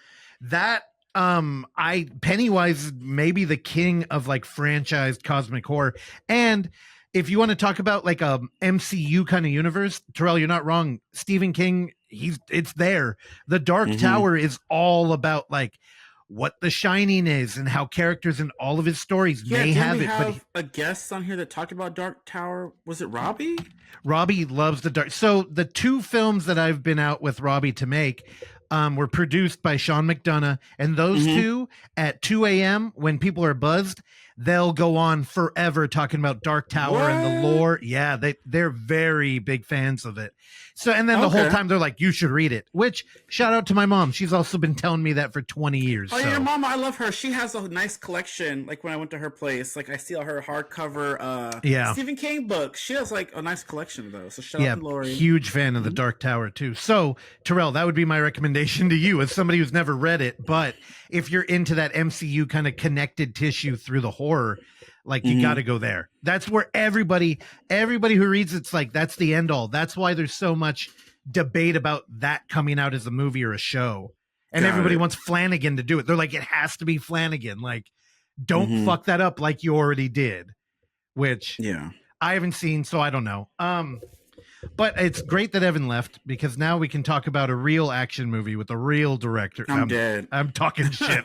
that Pennywise is maybe the king of like franchised cosmic horror. And if you want to talk about like a MCU kind of universe, Terrell, you're not wrong. Stephen King, it's there. The Dark Tower is all about like what The Shining is and how characters in all of his stories may have it. But a guest on here that talked about Dark Tower. Was it Robbie? Robbie loves the dark. So the 2 films that I've been out with Robbie to make were produced by Sean McDonough, and those 2 at 2 a.m. when people are buzzed, they'll go on forever talking about Dark Tower and the lore. Yeah, they're very big fans of it. So, and then the whole time they're like, you should read it, which shout out to my mom. She's also been telling me that for 20 years. Oh, so. yeah, your mom, I love her. She has a nice collection. Like when I went to her place, like I see all her hardcover Stephen King books. She has like a nice collection of those. So shout out to Lori. Huge fan of the Dark Tower too. So Terrell, that would be my recommendation to you as somebody who's never read it. But if you're into that MCU kind of connected tissue through the horror, like you got to go there. That's where everybody who reads it's like, that's the end all. That's why there's so much debate about that coming out as a movie or a show. And everybody wants Flanagan to do it. They're like, it has to be Flanagan. Like, don't fuck that up like you already did, which I haven't seen, so I don't know. But it's great that Evan left because now we can talk about a real action movie with a real director. I'm dead. I'm talking shit.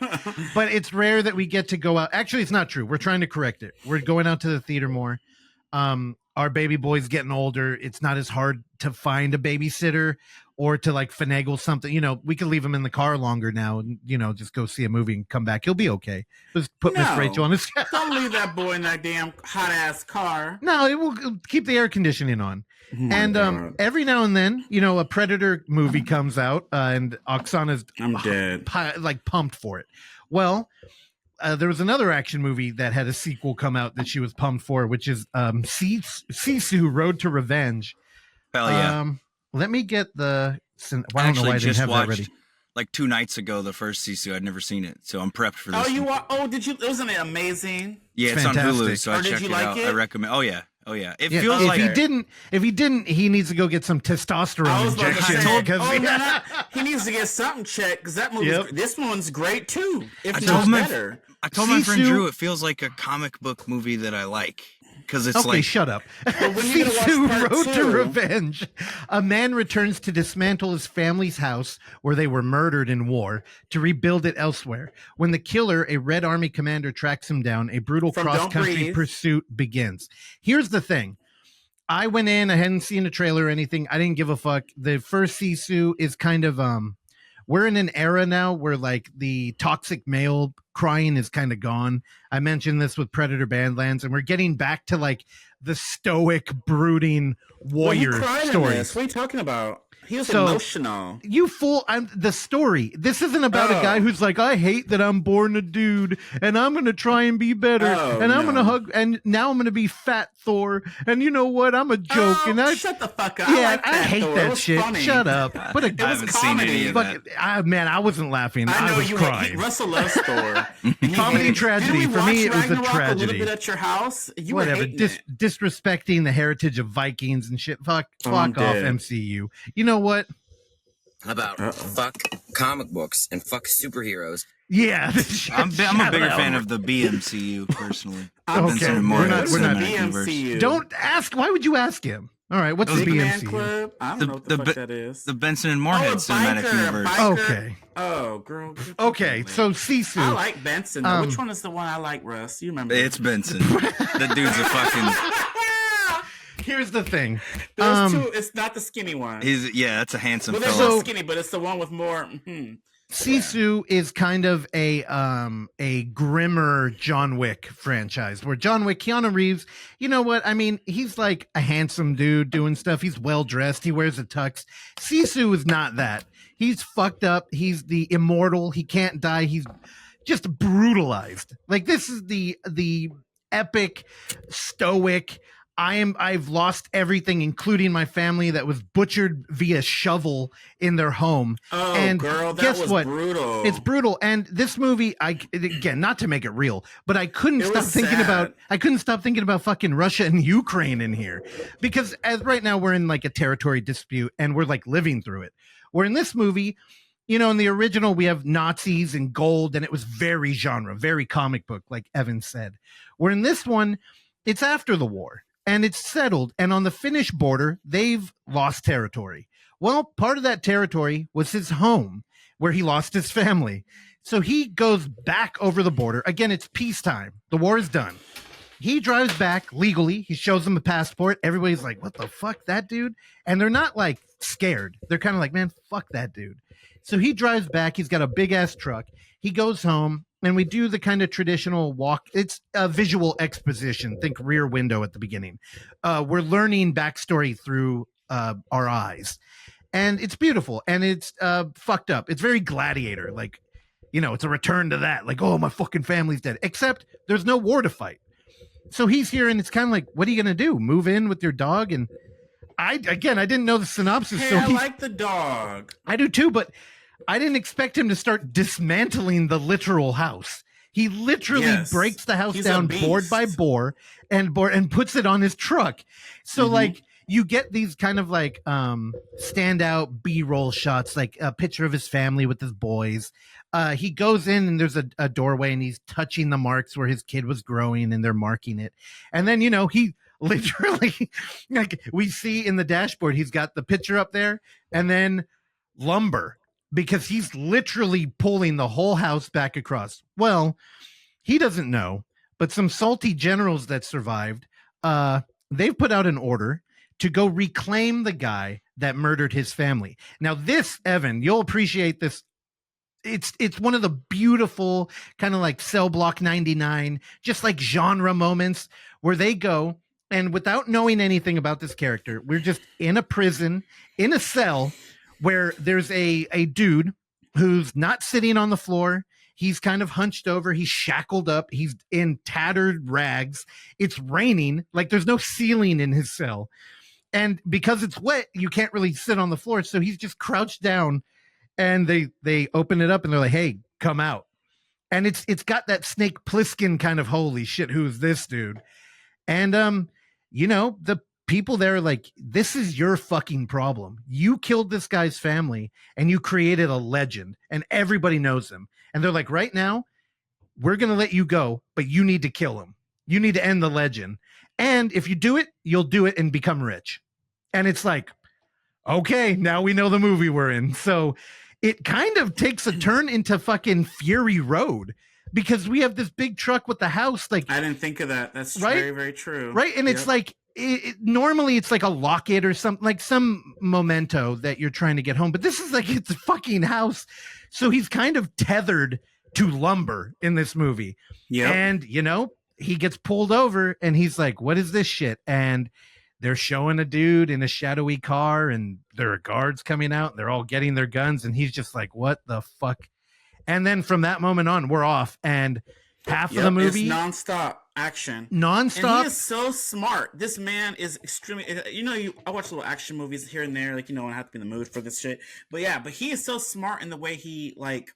But it's rare that we get to go out. Actually, it's not true. We're trying to correct it. We're going out to the theater more. Our our baby boy's getting older. It's not as hard to find a babysitter or to like finagle something. You know, we can leave him in the car longer now and, you know, just go see a movie and come back. He'll be okay. Just put Miss Rachel on his Don't leave that boy in that damn hot ass car. No, it will keep the air conditioning on. And every now and then, you know, a Predator movie comes out and Oksana's pumped for it. Well, there was another action movie that had a sequel come out that she was pumped for, which is Sisu Road to Revenge. Hell yeah. Let me get the... I don't know why I didn't just have that ready. Like 2 nights ago, the first Sisu. I'd never seen it, so I'm prepped for this. Did you? Wasn't it amazing? Yeah, it's fantastic. on Hulu, so I checked it out. I recommend. Oh yeah. It feels like if he didn't, he needs to go get some testosterone injection. He needs to get something checked because that movie. This one's great too. If I not better. I told my friend Drew it feels like a comic book movie that I like. Because it's okay, shut up. Sisu Road to Revenge. A man returns to dismantle his family's house where they were murdered in war to rebuild it elsewhere. When the killer, a Red Army commander, tracks him down, a brutal cross-country pursuit begins. Here's the thing. I went in, I hadn't seen a trailer or anything. I didn't give a fuck. The first Sisu is kind of we're in an era now where like the toxic male crying is kind of gone. I mentioned this with Predator Badlands, and we're getting back to like the stoic, brooding warrior stories. What are you talking about? He was emotional. You fool! The story. This isn't about a guy who's like, I hate that I'm born a dude, and I'm gonna try and be better, and I'm gonna hug, and now I'm gonna be Fat Thor, and you know what? I'm a joke, and I shut the fuck up. Yeah, I hate that shit. Funny. Shut up. But I haven't seen any of that. Man, I wasn't laughing. I was crying. Russell loves Thor. Comedy and tragedy. For me, it was a tragedy. A little bit at your house. You whatever. Disrespecting the heritage of Vikings and shit. Fuck off, MCU. You know what? How about fuck comic books and fuck superheroes? Yeah, I'm a bigger fan of the BMCU personally. Okay, we're not BMCU. Don't ask. Why would you ask him? All right, what's the BMCU? I don't know what the fuck that is. The Benson and Moorhead cinematic universe. Okay. Oh, girl. Okay, so Sisu. I like Benson. Which one is the one I like, Russ? You remember? It's Benson. That dude's a fucking... Here's the thing. There's two. It's not the skinny one. That's a handsome fella. Well, there's skinny, but it's the one with more. Sisu is kind of a grimmer John Wick franchise where John Wick, Keanu Reeves, you know what? I mean, he's like a handsome dude doing stuff. He's well dressed. He wears a tux. Sisu is not that. He's fucked up. He's the immortal. He can't die. He's just brutalized. Like this is the epic, stoic. I've lost everything, including my family that was butchered via shovel in their home. Oh, and girl, that guess was what? brutal. It's brutal. And this movie, again, not to make it real, but I couldn't stop thinking about fucking Russia and Ukraine in here, because as right now we're in like a territory dispute and we're like living through it. Where in this movie, you know, in the original we have Nazis and gold, and it was very genre, very comic book, like Evan said. Where in this one, it's after the war. And it's settled. And on the Finnish border, they've lost territory. Well, part of that territory was his home, where he lost his family. So he goes back over the border. Again, it's peacetime. The war is done. He drives back legally. He shows them a passport. Everybody's like, what the fuck, that dude? And they're not like scared. They're kind of like, man, fuck that dude. So he drives back. He's got a big ass truck. He goes home. And we do the kind of traditional walk. It's a visual exposition. Think Rear Window at the beginning. We're learning backstory through our eyes. And it's beautiful. And it's fucked up. It's very Gladiator. Like, you know, it's a return to that. Like, oh, my fucking family's dead. Except there's no war to fight. So he's here and it's kind of like, what are you going to do? Move in with your dog? And I didn't know the synopsis. Hey, I like the dog. I do too, but... I didn't expect him to start dismantling the literal house. He literally breaks the house down board by board and puts it on his truck. So like you get these kind of like standout B-roll shots, like a picture of his family with his boys. He goes in and there's a doorway and he's touching the marks where his kid was growing and they're marking it. And then, you know, he literally, like we see in the dashboard, he's got the picture up there and then lumber. Because he's literally pulling the whole house back across. Well, he doesn't know, but some salty generals that survived they've put out an order to go reclaim the guy that murdered his family. Now this, Evan, you'll appreciate this. It's one of the beautiful kind of like Cell Block 99, just like genre moments where they go and without knowing anything about this character, we're just in a prison, in a cell where there's a dude who's not sitting on the floor. He's kind of hunched over. He's shackled up. He's in tattered rags. It's raining. Like there's no ceiling in his cell. And because it's wet, you can't really sit on the floor. So he's just crouched down. And they open it up and they're like, hey, come out. And it's got that Snake Plissken kind of holy shit, who's this dude? And you know, the people there are like, this is your fucking problem. You killed this guy's family and you created a legend and everybody knows him. And they're like, right now, we're gonna let you go, but you need to kill him. You need to end the legend. And if you do it, you'll do it and become rich. And it's like, okay, now we know the movie we're in. So it kind of takes a turn into fucking Fury Road because we have this big truck with the house. Like I didn't think of that. That's right? very, very true. Right. And it's like, normally it's like a locket or something, like some memento that you're trying to get home. But this is like, it's a fucking house. So he's kind of tethered to lumber in this movie. Yeah. And, you know, he gets pulled over and he's like, what is this shit? And they're showing a dude in a shadowy car and there are guards coming out. And they're all getting their guns. And he's just like, what the fuck? And then from that moment on, we're off. And half of the movie. It's nonstop action. Nonstop. And he is so smart. This man is extremely, you know, I watch little action movies here and there. Like, you know, I have to be in the mood for this shit. But yeah, but he is so smart in the way he like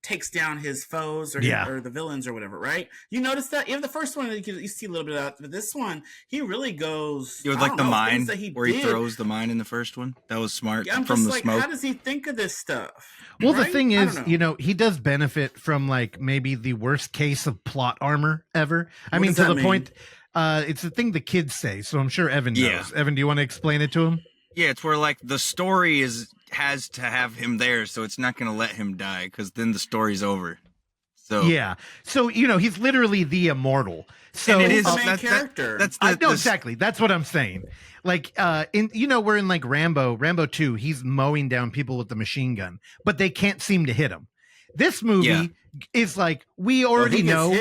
takes down his foes or the villains or whatever, right? You notice that? Even the first one, you see a little bit of that, but this one, he really goes. It was like the mine where he throws the mine in the first one. That was smart. Yeah, I'm from just the like, smoke. how does he think of this stuff? Well, right? The thing is, you know, he does benefit from like maybe the worst case of plot armor ever. I mean, to the point, it's the thing the kids say. So I'm sure Evan knows. Evan, do you want to explain it to him? Yeah, it's where like the story has to have him there, so it's not going to let him die because then the story's over. So yeah, so you know he's literally the immortal. So and it is the main character. Exactly. That's what I'm saying. Like, we're in like Rambo 2. He's mowing down people with the machine gun, but they can't seem to hit him. This movie is like we already know.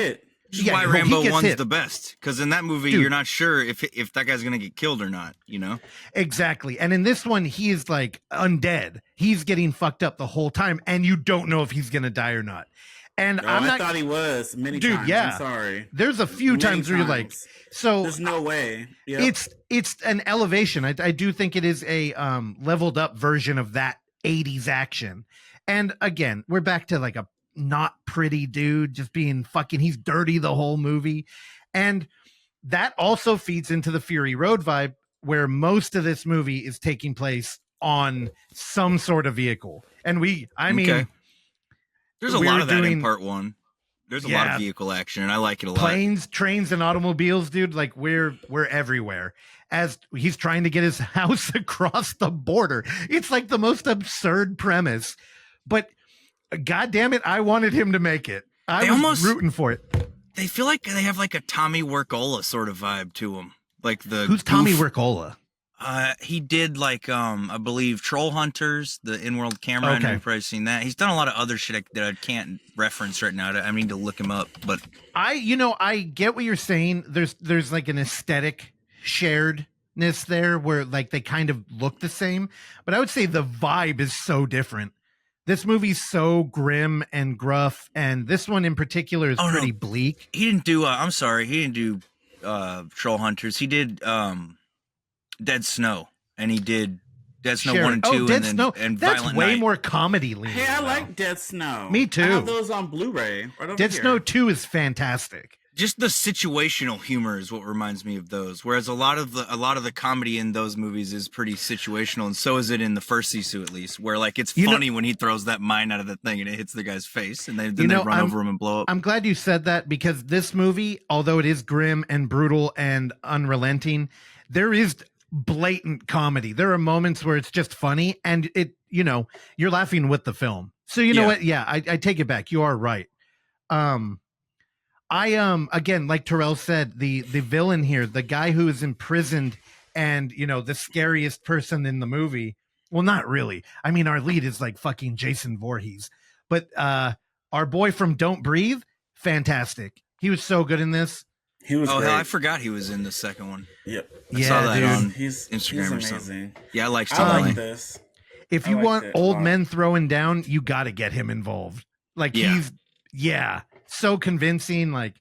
Which is why Rambo 1's the best, because in that movie you're not sure if that guy's gonna get killed or not, you know? Exactly. And in this one, he is like undead. He's getting fucked up the whole time, and you don't know if he's gonna die or not. And I thought he was many times. Yeah. I'm sorry. There's a few times where you're like, so there's no way. Yep. It's an elevation. I do think it is a leveled up version of that 80s action. And again, we're back to like a not pretty dude just being fucking, he's dirty the whole movie. And that also feeds into the Fury Road vibe where most of this movie is taking place on some sort of vehicle. And there's a lot of that in part one. There's a lot of vehicle action and I like it a lot. Planes, trains, and automobiles, dude. Like we're everywhere as he's trying to get his house across the border. It's like the most absurd premise, but God damn it, I wanted him to make it. I was rooting for it. They feel like they have like a Tommy Wirkola sort of vibe to him. Like who's Tommy Wirkola? He did like I believe Troll Hunters, the in-world camera. Okay. I know you've probably seen that. He's done a lot of other shit that I can't reference right now. I need to look him up. But I get what you're saying. There's like an aesthetic sharedness there where like they kind of look the same, but I would say the vibe is so different. This movie's so grim and gruff, and this one in particular is pretty bleak. He didn't do. I'm sorry, he didn't do Troll Hunters. He did Dead Snow, and he did Dead Snow 1 and 2. Dead and Snow. And that's Violent way Night. more comedy leaning. Hey, I like Dead Snow. Me too. I have those on Blu-ray. Dead Snow 2 is fantastic. Just the situational humor is what reminds me of those. Whereas a lot of the comedy in those movies is pretty situational, and so is it in the first Sisu at least, where like it's funny when he throws that mine out of the thing and it hits the guy's face, and then they run over him and blow up. I'm glad you said that because this movie, although it is grim and brutal and unrelenting, there is blatant comedy. There are moments where it's just funny, and you're laughing with the film. So you know what? Yeah, I take it back. You are right. Again, like Terrell said, the villain here, the guy who is imprisoned and the scariest person in the movie. Well, not really. I mean, our lead is like fucking Jason Voorhees, but our boy from Don't Breathe, fantastic. He was so good in this. He was. Oh great. hell, I forgot he was in the second one. Yep. I saw that dude. on He's Instagram or amazing. something. Yeah, I like this. If you want old men throwing down, you got to get him involved. Like he's so convincing. Like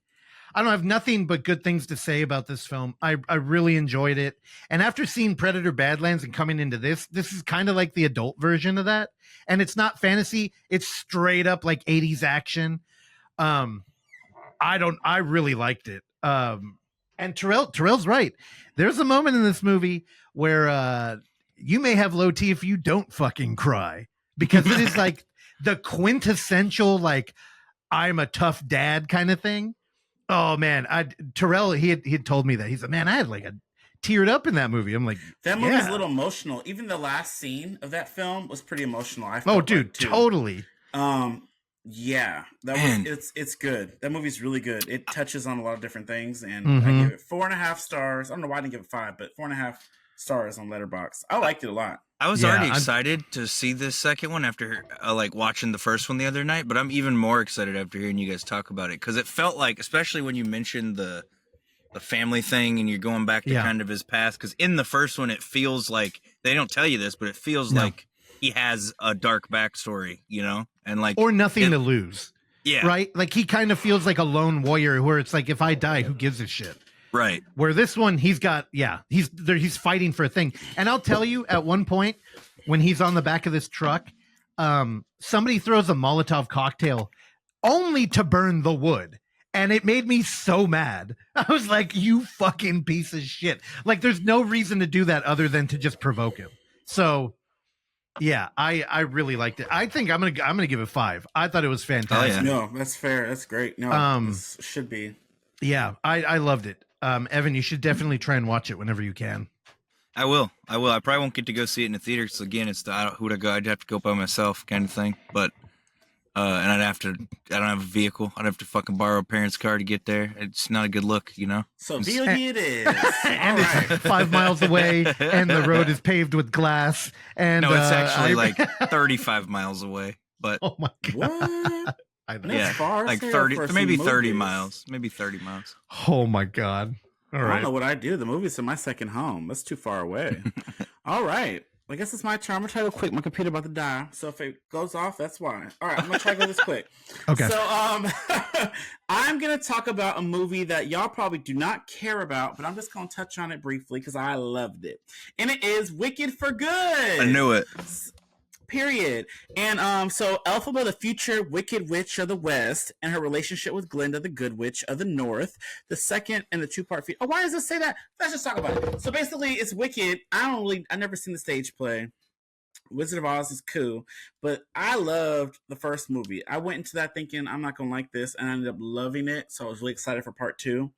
I don't have nothing but good things to say about this film. I really enjoyed it. And after seeing Predator Badlands and coming into this is kind of like the adult version of that. And it's not fantasy. It's straight up like 80s action. I really liked it. And Terrell's right. There's a moment in this movie where you may have low T if you don't fucking cry, because it is like the quintessential, like, I'm a tough dad kind of thing. Oh man. Terrell, he had told me that. He's like, man, I had like teared up in that movie. I'm like, that movie's a little emotional. Even the last scene of that film was pretty emotional. I felt totally. Yeah, it's good. That movie's really good. It touches on a lot of different things, and Mm-hmm. I give it 4.5 stars. I don't know why I didn't give it 5, but 4.5 stars on Letterboxd. I liked it a lot. I was already excited to see this second one after like watching the first one the other night, but I'm even more excited after hearing you guys talk about it, because it felt like, especially when you mentioned the family thing and you're going back to kind of his past, because in the first one it feels like, they don't tell you this, but it feels like he has a dark backstory, and like, or nothing to lose. Yeah. Right. Like he kind of feels like a lone warrior where it's like, if I die, who gives a shit? Right. Where this one, he's got, he's there. He's fighting for a thing. And I'll tell you, at one point when he's on the back of this truck, somebody throws a Molotov cocktail only to burn the wood. And it made me so mad. I was like, you fucking piece of shit. Like, there's no reason to do that other than to just provoke him. So yeah, I really liked it. I think I'm gonna give it 5. I thought it was fantastic. Oh, yeah. No, that's fair. That's great. No, this should be. Yeah, I loved it. Evan, you should definitely try and watch it whenever you can. I will. I probably won't get to go see it in the theater, because again, it's who'd I go? I'd have to go by myself, kind of thing. But and I don't have a vehicle. I'd have to fucking borrow a parent's car to get there. It's not a good look, So VOD it is. And it's 5 miles away, and the road is paved with glass. And no, it's actually like 35 miles away. But oh my god, what? I know. Yeah, far like 30, maybe 30 miles, maybe 30 miles. Oh my god! All right. I don't know what I do. The movie's in my second home. That's too far away. All right. I guess it's my turn. I'm gonna try to go quick. My computer about to die, so if it goes off, that's why. All right, I'm gonna try to go this quick. Okay. So I'm gonna talk about a movie that y'all probably do not care about, but I'm just gonna touch on it briefly because I loved it, and it is Wicked for Good. I knew it. Period. And so Elphaba, the future Wicked Witch of the West, and her relationship with Glinda, the Good Witch of the North. The second and the 2-part feature. Oh, why does it say that? Let's just talk about it. So basically, it's Wicked. I've never seen the stage play. Wizard of Oz is cool, but I loved the first movie. I went into that thinking I'm not gonna like this, and I ended up loving it. So I was really excited for part 2.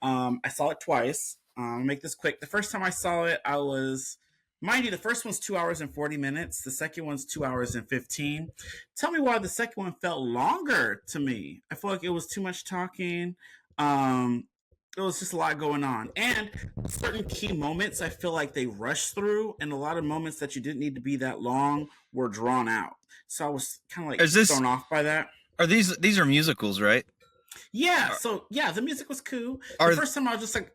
I saw it twice. I'll make this quick. The first time I saw it, I was. Mind you, the first one's 2 hours and 40 minutes. The second one's 2 hours and 15. Tell me why the second one felt longer to me. I feel like it was too much talking. It was just a lot going on. And certain key moments I feel like they rushed through, and a lot of moments that you didn't need to be that long were drawn out. So I was kind of like thrown off by that. Are these are musicals, right? Yeah, so the music was cool. The first time I was just like,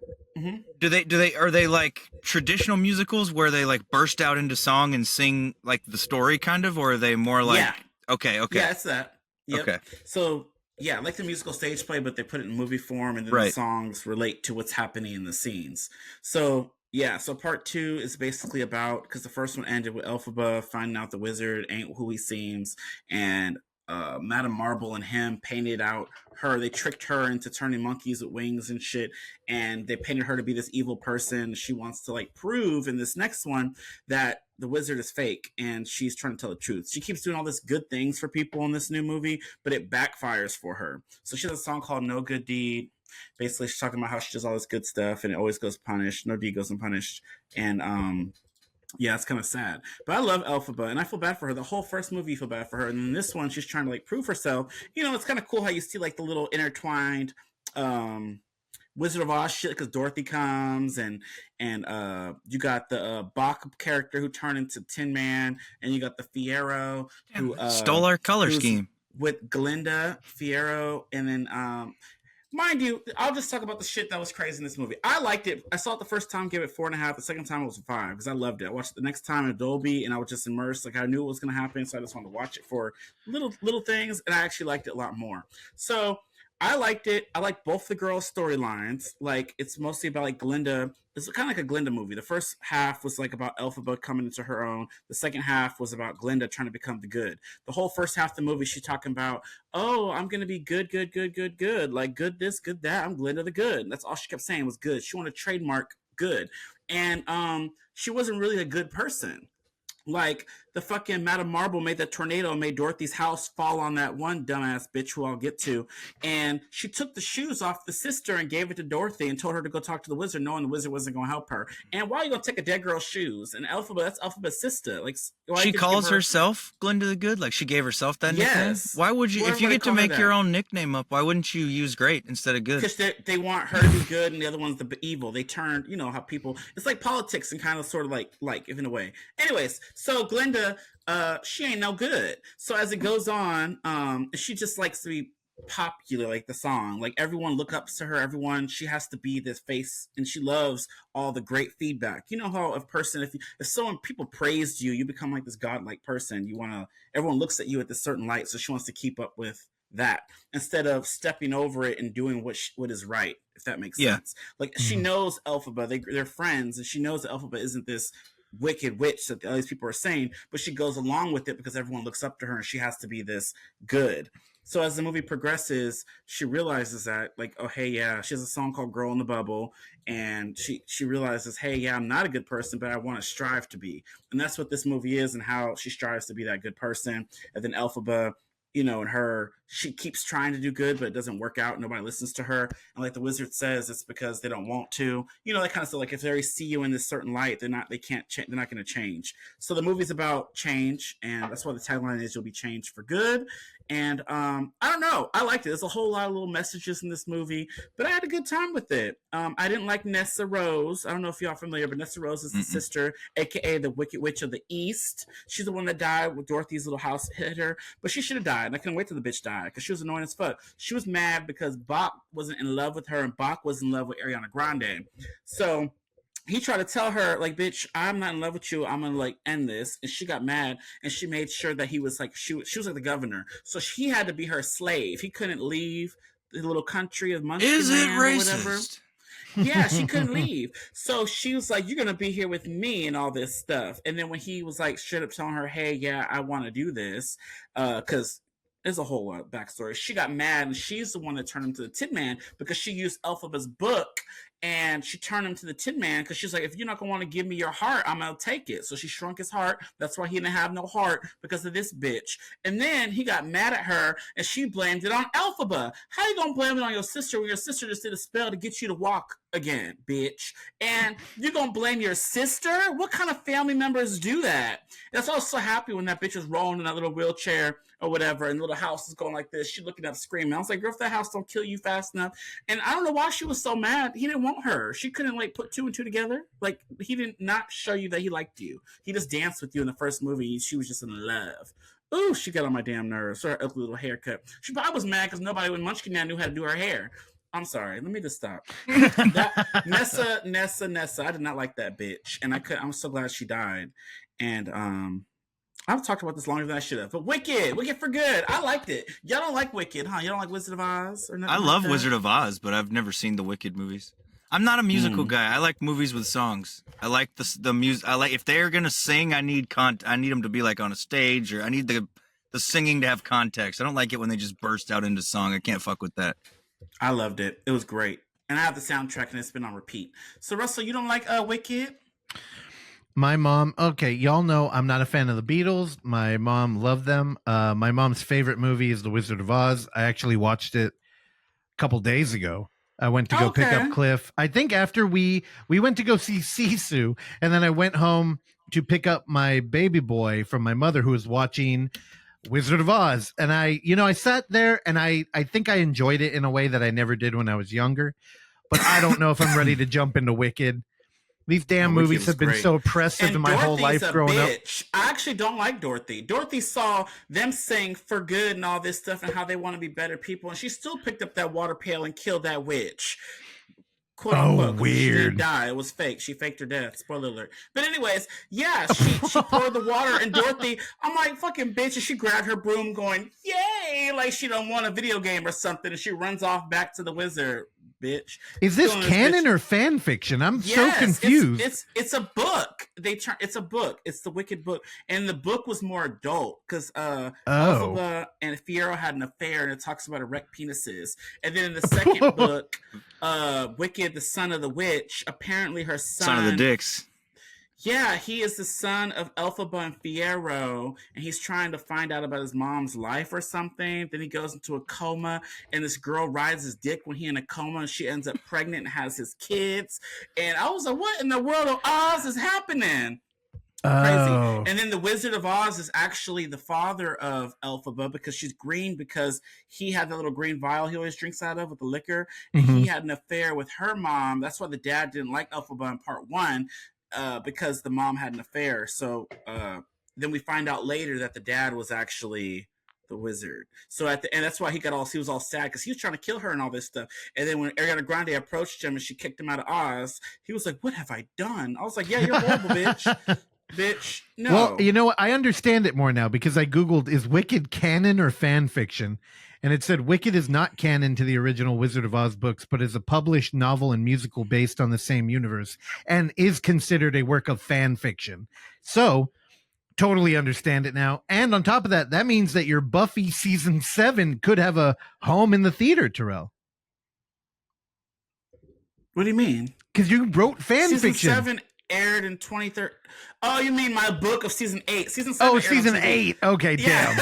are they like traditional musicals where they like burst out into song and sing like the story kind of, or are they more like okay. Yeah, it's that. Yep. Okay. So like the musical stage play, but they put it in movie form, and then the songs relate to what's happening in the scenes. So so part 2 is basically about, because the first one ended with Elphaba finding out the wizard ain't who he seems, and Madame Marble and him painted out her. They tricked her into turning monkeys with wings and shit, and they painted her to be this evil person. She wants to like prove in this next one that the wizard is fake, and she's trying to tell the truth. She keeps doing all this good things for people in this new movie, but it backfires for her. So she has a song called No Good Deed. Basically, she's talking about how she does all this good stuff, and it always goes punished. No deed goes unpunished. And it's kind of sad. But I love Elphaba, and I feel bad for her. The whole first movie, you feel bad for her. And then this one, she's trying to like prove herself. It's kind of cool how you see like the little intertwined Wizard of Oz shit because Dorothy comes and you got the Bach character who turned into Tin Man, and you got the Fierro who stole our color scheme with Glinda Fierro, and then mind you, I'll just talk about the shit that was crazy in this movie. I liked it. I saw it the first time, gave it 4.5. The second time it was 5 because I loved it. I watched it the next time in Dolby, and I was just immersed. Like I knew what was going to happen, so I just wanted to watch it for little things, and I actually liked it a lot more. So I liked it. I liked both the girls' storylines. Like it's mostly about like Glinda. It's kind of like a Glinda movie. The first half was like about Elphaba coming into her own. The second half was about Glinda trying to become the good. The whole first half of the movie, she's talking about, oh, I'm gonna be good. Like good this, good that. I'm Glinda the good. And that's all she kept saying was good. She wanted to trademark good, and she wasn't really a good person. Like the fucking Madame Marble made that tornado and made Dorothy's house fall on that one dumbass bitch who I'll get to. And she took the shoes off the sister and gave it to Dorothy and told her to go talk to the wizard, knowing the wizard wasn't going to help her. And why are you going to take a dead girl's shoes? And Elphaba, that's Elphaba's sister. Like she calls herself Glinda the Good. Like she gave herself that nickname. Why would you? If you get to make your own nickname up, why wouldn't you use great instead of good? Because they want her to be good and the other one's the evil. They turned, you know how people. It's like politics and kind of sort of like in a way. Anyways, so Glinda. She ain't no good. So as it goes on, she just likes to be popular, like the song. Like everyone look up to her. She has to be this face, and she loves all the great feedback. You know how a person, if people praised you, you become like this godlike person. Everyone looks at you at this certain light, so she wants to keep up with that instead of stepping over it and doing what is right, if that makes sense. Like she knows Elphaba, they're friends, and she knows that Elphaba isn't this wicked witch that all these people are saying, but she goes along with it because everyone looks up to her and she has to be this good. So as the movie progresses, she realizes that, like, oh hey, yeah, she has a song called Girl in the Bubble, and she realizes, hey, yeah, I'm not a good person, but I want to strive to be. And that's what this movie is, and how she strives to be that good person. And then Elphaba, you know, and she keeps trying to do good, but it doesn't work out. Nobody listens to her. And like the wizard says, it's because they don't want to, you know, that kind of stuff. Like if they already see you in this certain light, they're not going to change. So the movie's about change. And that's why the tagline is you'll be changed for good. And I don't know. I liked it. There's a whole lot of little messages in this movie, but I had a good time with it. I didn't like Nessa Rose. I don't know if y'all are familiar, but Nessa Rose is the sister, aka the Wicked Witch of the East. She's the one that died with Dorothy's little house hit her, but she should have died. And I couldn't wait till the bitch died because she was annoying as fuck. She was mad because Bach wasn't in love with her and Bach was in love with Ariana Grande. So he tried to tell her, like, bitch, I'm not in love with you. I'm going to, like, end this. And she got mad, and she made sure that he was, like, she was like the governor. So he had to be her slave. He couldn't leave the little country of Munchkin Is it Land racist? Or whatever. Yeah, she couldn't leave. So she was like, you're going to be here with me and all this stuff. And then when he was, like, straight up telling her, hey, yeah, I want to do this, because there's a whole lot of backstory. She got mad, and she's the one that turned him to the Tin Man because she used Elphaba's book, and she turned him to the Tin Man because she's like, if you're not going to want to give me your heart, I'm going to take it. So she shrunk his heart. That's why he didn't have no heart, because of this bitch. And then he got mad at her, and she blamed it on Elphaba. How you going to blame it on your sister when your sister just did a spell to get you to walk again, bitch? And you're going to blame your sister? What kind of family members do that? That's why I was so happy when that bitch was rolling in that little wheelchair or whatever, and the little house is going like this. She looking up screaming. I was like, girl, if that house don't kill you fast enough. And I don't know why she was so mad. He didn't want her. She couldn't, like, put two and two together. Like, he did not show you that he liked you. He just danced with you in the first movie. She was just in love. Ooh, she got on my damn nerves. Her ugly little haircut. She probably was mad because nobody in Munchkin Land knew how to do her hair. I'm sorry. Let me just stop. Nessa. I did not like that bitch. And I'm so glad she died. And, I've talked about this longer than I should have. But Wicked for good. I liked it. Y'all don't like Wicked, huh? You don't like Wizard of Oz or nothing? I love Wizard of Oz, but I've never seen the Wicked movies. I'm not a musical guy. I like movies with songs. I like the music. I like if they're gonna sing, I need them to be like on a stage, or I need the singing to have context. I don't like it when they just burst out into song. I can't fuck with that. I loved it. It was great, and I have the soundtrack, and it's been on repeat. So Russell, you don't like Wicked? My mom, okay, y'all know I'm not a fan of the Beatles. My mom loved them. My mom's favorite movie is The Wizard of Oz. I actually watched it a couple days ago. I went to go pick up Cliff. I think after we went to go see Sisu, and then I went home to pick up my baby boy from my mother, who was watching Wizard of Oz. And I sat there and I think I enjoyed it in a way that I never did when I was younger. But I don't know if I'm ready to jump into Wicked. These damn movies have been so oppressive in my whole life growing up. I actually don't like Dorothy. Dorothy saw them saying for good and all this stuff and how they want to be better people, and she still picked up that water pail and killed that witch. Quote unquote, weird. She didn't die. It was fake. She faked her death. Spoiler alert. But anyways, yeah, she poured the water, and Dorothy, I'm like, fucking bitch, and she grabbed her broom going, yay, like she don't want a video game or something, and she runs off back to the wizard. Bitch, is this canon or fan fiction? I'm so confused. It's a book. It's a book. It's the Wicked book, and the book was more adult because Elphaba and Fiyero had an affair, and it talks about erect penises. And then in the second book, Wicked, the son of the witch, apparently her son of the dicks. Yeah, he is the son of Elphaba and Fiyero, and he's trying to find out about his mom's life or something. Then he goes into a coma, and this girl rides his dick when he's in a coma, and she ends up pregnant and has his kids. And I was like, what in the world of Oz is happening? Crazy. And then the Wizard of Oz is actually the father of Elphaba because she's green because he had the little green vial he always drinks out of with the liquor. And he had an affair with her mom. That's why the dad didn't like Elphaba in part 1. Because the mom had an affair. So then we find out later that the dad was actually the wizard. So at the end, that's why he was all sad because he was trying to kill her and all this stuff. And then when Ariana Grande approached him and she kicked him out of Oz, he was like, what have I done? I was like, yeah, you're horrible, bitch. Bitch, no. Well, you know what? I understand it more now because I Googled, is Wicked canon or fan fiction? And it said Wicked is not canon to the original Wizard of Oz books, but is a published novel and musical based on the same universe and is considered a work of fan fiction. So, totally understand it now. And on top of that, that means that your Buffy season 7 could have a home in the theater, Terrell. What do you mean? Because you wrote fan season fiction. 7 aired in 2013. Oh, you mean my book of season 8? Season 7. Oh, season 8. Okay, damn.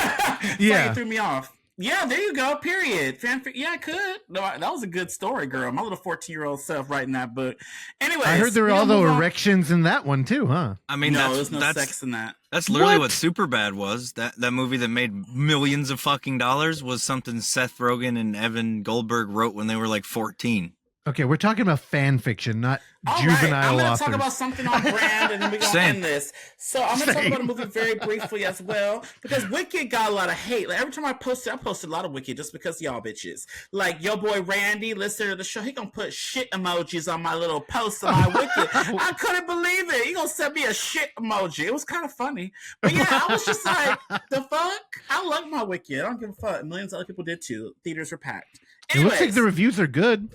Yeah, you threw me off. Yeah, there you go. Period. Fanfic. Yeah, I could. No, that was a good story, girl. My little 14-year-old self writing that book. Anyway, I heard there were all the erections in that one too, huh? I mean, no, there's no sex in that. That's literally what Superbad was. That movie that made millions of fucking dollars was something Seth Rogen and Evan Goldberg wrote when they were like 14. Okay, we're talking about fan fiction, not all juvenile right, I'm going to authors. talk about something on brand, and then we're going to end this. So I'm going to talk about a movie very briefly as well, because Wicked got a lot of hate. Like every time I posted a lot of Wicked just because y'all bitches. Like your boy Randy, listener to the show, he going to put shit emojis on my little post on my Wicked. I couldn't believe it. He going to send me a shit emoji. It was kind of funny. But yeah, I was just like, the fuck? I love my Wicked. I don't give a fuck. Millions of other people did too. Theaters were packed. Anyways, it looks like the reviews are good.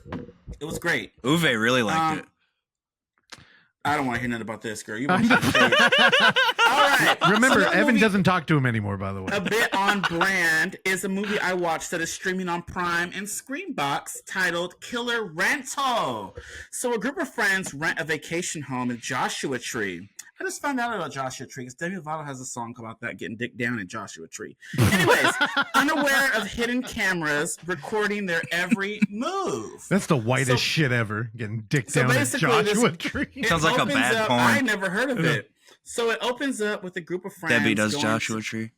It was great. Uwe really liked it. I don't want to hear nothing about this, girl. You want to All right. Remember, Evan doesn't talk to him anymore, by the way. A bit on brand is a movie I watched that is streaming on Prime and Screambox titled Killer Rental. So a group of friends rent a vacation home in Joshua Tree. I just found out about Joshua Tree because Demi Lovato has a song about that, getting dick down in Joshua Tree. Anyways, unaware of hidden cameras recording their every move. That's the whitest shit ever, getting dick down in Joshua Tree. Sounds like a bad porn. I never heard of it. So it opens up with a group of friends. Debbie does Joshua Tree.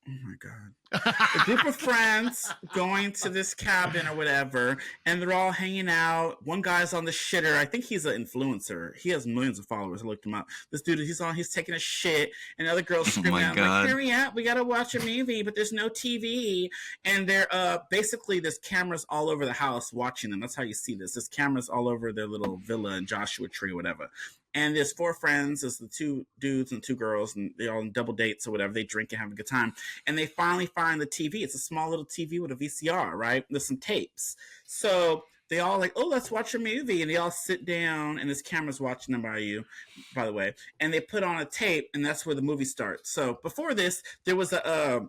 Oh my God. A group of friends going to this cabin or whatever, and they're all hanging out. One guy's on the shitter. I think he's an influencer. He has millions of followers. I looked him up. This dude, he's taking a shit, and the other girl's screaming out, like, hurry up, we gotta watch a movie, but there's no TV. And they're basically there's cameras all over the house watching them. That's how you see this. There's cameras all over their little villa in Joshua Tree or whatever. And there's 4 friends. There's the 2 dudes and 2 girls, and they're all on double dates or whatever. They drink and have a good time. And they finally find the TV. It's a small little TV with a VCR, right? There's some tapes. So they all like, oh, let's watch a movie. And they all sit down, and this camera's watching them by the way. And they put on a tape, and that's where the movie starts. So before this, there was a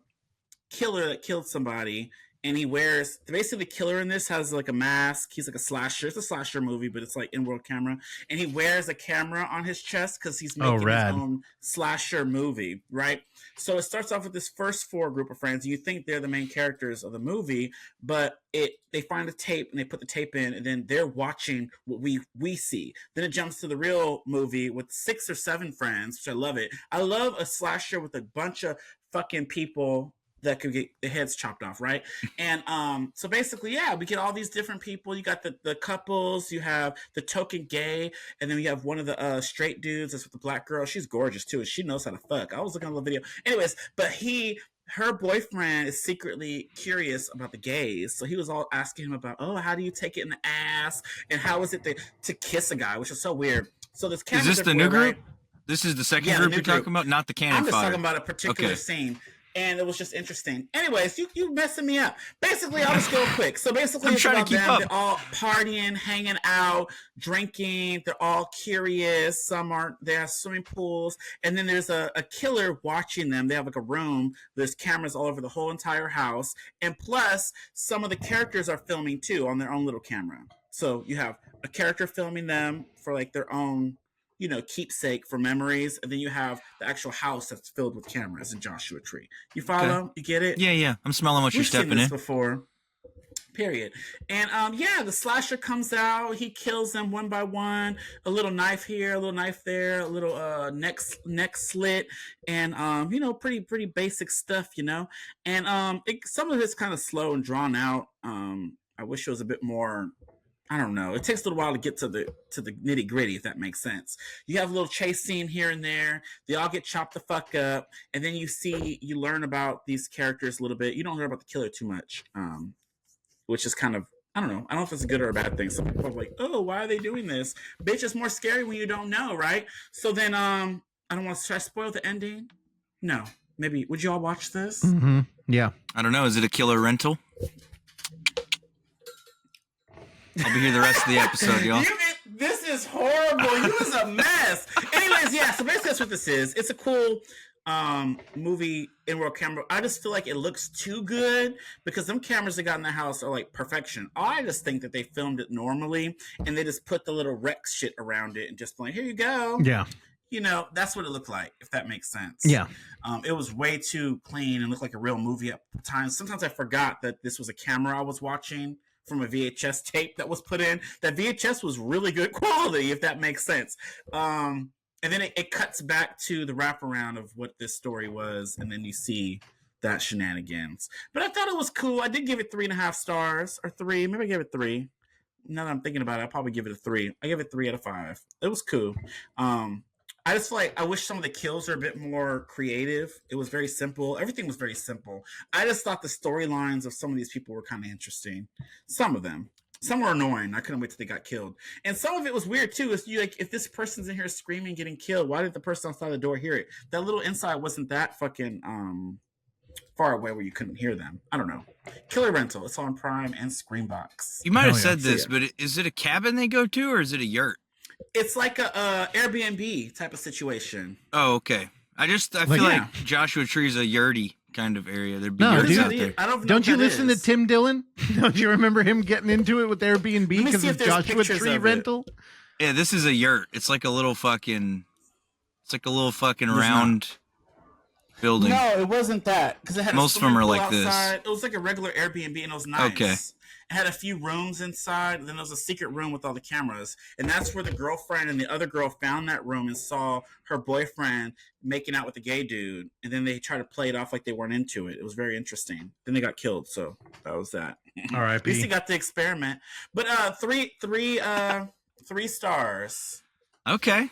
killer that killed somebody. And he wears, basically the killer in this has like a mask. He's like a slasher. It's a slasher movie, but it's like in-world camera. And he wears a camera on his chest because he's making his own slasher movie, right? So it starts off with this first 4 group of friends. You think they're the main characters of the movie, but they find a tape and they put the tape in, and then they're watching what we see. Then it jumps to the real movie with 6 or 7 friends, which I love it. I love a slasher with a bunch of fucking people that could get the heads chopped off, right? And so basically, yeah, we get all these different people. You got the couples, you have the token gay, and then you have one of the straight dudes that's with the black girl. She's gorgeous too, and she knows how to fuck. I was looking at the video. Anyways, but her boyfriend is secretly curious about the gays, so he was all asking him about, oh, how do you take it in the ass, and how is it to kiss a guy, which is so weird. So this is this the new group? Right? This is the second group you're talking about, not the cannon I'm just fire. talking about a particular scene. And it was just interesting. Anyways, you messing me up. Basically, I'll just go quick. So basically, it's about them. They're all partying, hanging out, drinking. They're all curious. They have swimming pools. And then there's a killer watching them. They have like a room. There's cameras all over the whole entire house. And plus, some of the characters are filming too on their own little camera. So you have a character filming them for like their own, keepsake for memories, and then you have the actual house that's filled with cameras in Joshua Tree. You follow? Okay. You get it? Yeah. I'm smelling what you're stepping in. Before, period. And the slasher comes out. He kills them one by one. A little knife here, a little knife there, a little neck slit, and pretty basic stuff, And some of it's kind of slow and drawn out. I wish it was a bit more. I don't know. It takes a little while to get to the nitty gritty, if that makes sense. You have a little chase scene here and there. They all get chopped the fuck up, and then you learn about these characters a little bit. You don't learn about the killer too much, which is kind of, I don't know. I don't know if it's a good or a bad thing. Some people are like, oh, why are they doing this? Bitch, it's more scary when you don't know, right? So then, I don't want to try to spoil the ending. No, maybe. Would you all watch this? Mm-hmm. Yeah. I don't know. Is it a killer rental? I'll be here the rest of the episode, y'all. This is horrible. You was a mess. Anyways, yeah, so basically that's what this is. It's a cool movie in world camera. I just feel like it looks too good because them cameras they got in the house are like perfection. I just think that they filmed it normally and they just put the little Rex shit around it and just like, here you go. Yeah. That's what it looked like, if that makes sense. Yeah. It was way too clean and looked like a real movie at times. Sometimes I forgot that this was a camera I was watching from a VHS tape that was put in. That VHS was really good quality, if that makes sense. And then it cuts back to the wraparound of what this story was, and then you see that shenanigans. But I thought it was cool. I did give it 3.5 stars, or 3. Maybe I gave it 3. Now that I'm thinking about it, I'll probably give it a 3. I give it 3 out of 5. It was cool. I just feel like I wish some of the kills are a bit more creative. It was very simple. Everything was very simple. I just thought the storylines of some of these people were kind of interesting. Some of them. Some were annoying. I couldn't wait till they got killed. And some of it was weird too. Is if this person's in here screaming, getting killed, why did the person outside the door hear it? That little inside wasn't that fucking far away where you couldn't hear them. I don't know. Killer Rental. It's on Prime and Screambox. You might have said this, but is it a cabin they go to or is it a yurt? It's like a Airbnb type of situation. Oh, okay. I feel like Joshua Tree's a yurty kind of area. There'd be yurts out there. Don't you listen to Tim Dillon? Don't you remember him getting into it with Airbnb because of Joshua Tree rental? Yeah, this is a yurt. It's like a little fucking round building. No, it wasn't that because it had most of them are like outside. this. It was like a regular Airbnb and it was nice. Okay. It had a few rooms inside, and then there was a secret room with all the cameras. And that's where the girlfriend and the other girl found that room and saw her boyfriend making out with the gay dude. And then they tried to play it off like they weren't into it. It was very interesting. Then they got killed, so that was that. All right, at least he got the experiment. But 3 stars. Okay.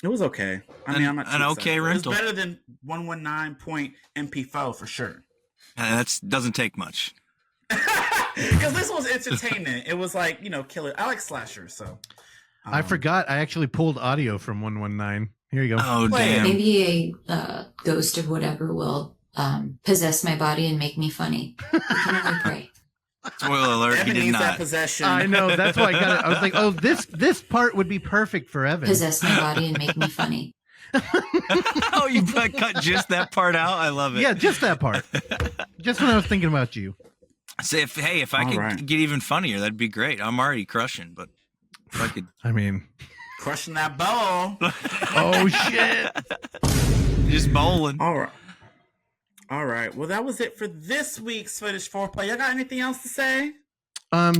It was okay. I mean, I'm not an okay rental. It was better than 119.MP4 for sure. That doesn't take much. Because this was entertainment. It was like, killer. I like slashers, so. I forgot. I actually pulled audio from 119. Here you go. Oh, damn. Maybe a ghost of whatever will possess my body and make me funny. I can only pray. Spoiler alert, Evan he did needs not. that possession. I know. That's why I got it. I was like, oh, this part would be perfect for Evan. Possess my body and make me funny. Oh, you cut just that part out? I love it. Yeah, just that part. Just when I was thinking about you. So if I could get even funnier, that'd be great. I'm already crushing, but if I could. I mean, crushing that ball. Oh shit! Just bowling. All right. Well, that was it for this week's Footage Foreplay. Y'all got anything else to say?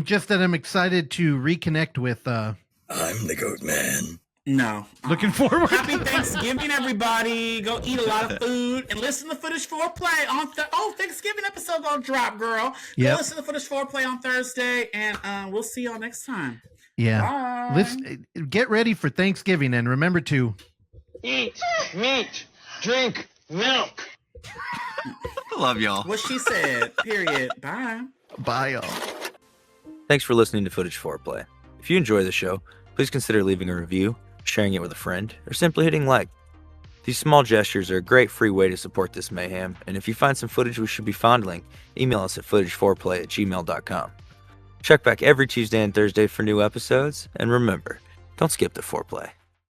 Just that I'm excited to reconnect with. I'm the Goat Man. No. Looking forward. Happy Thanksgiving, everybody. Go eat a lot of food and listen to Footage Foreplay on Thanksgiving episode gonna drop, girl. Go listen to Footage Foreplay on Thursday, and we'll see y'all next time. Yeah. Bye. Let's get ready for Thanksgiving and remember to eat meat, drink milk. I love y'all. What she said. Period. Bye. Bye, y'all. Thanks for listening to Footage Foreplay. If you enjoy the show, please consider leaving a review, sharing it with a friend, or simply hitting like. These small gestures are a great free way to support this mayhem, and if you find some footage we should be fondling, email us at footageforeplay@gmail.com. Check back every Tuesday and Thursday for new episodes, and remember, don't skip the foreplay.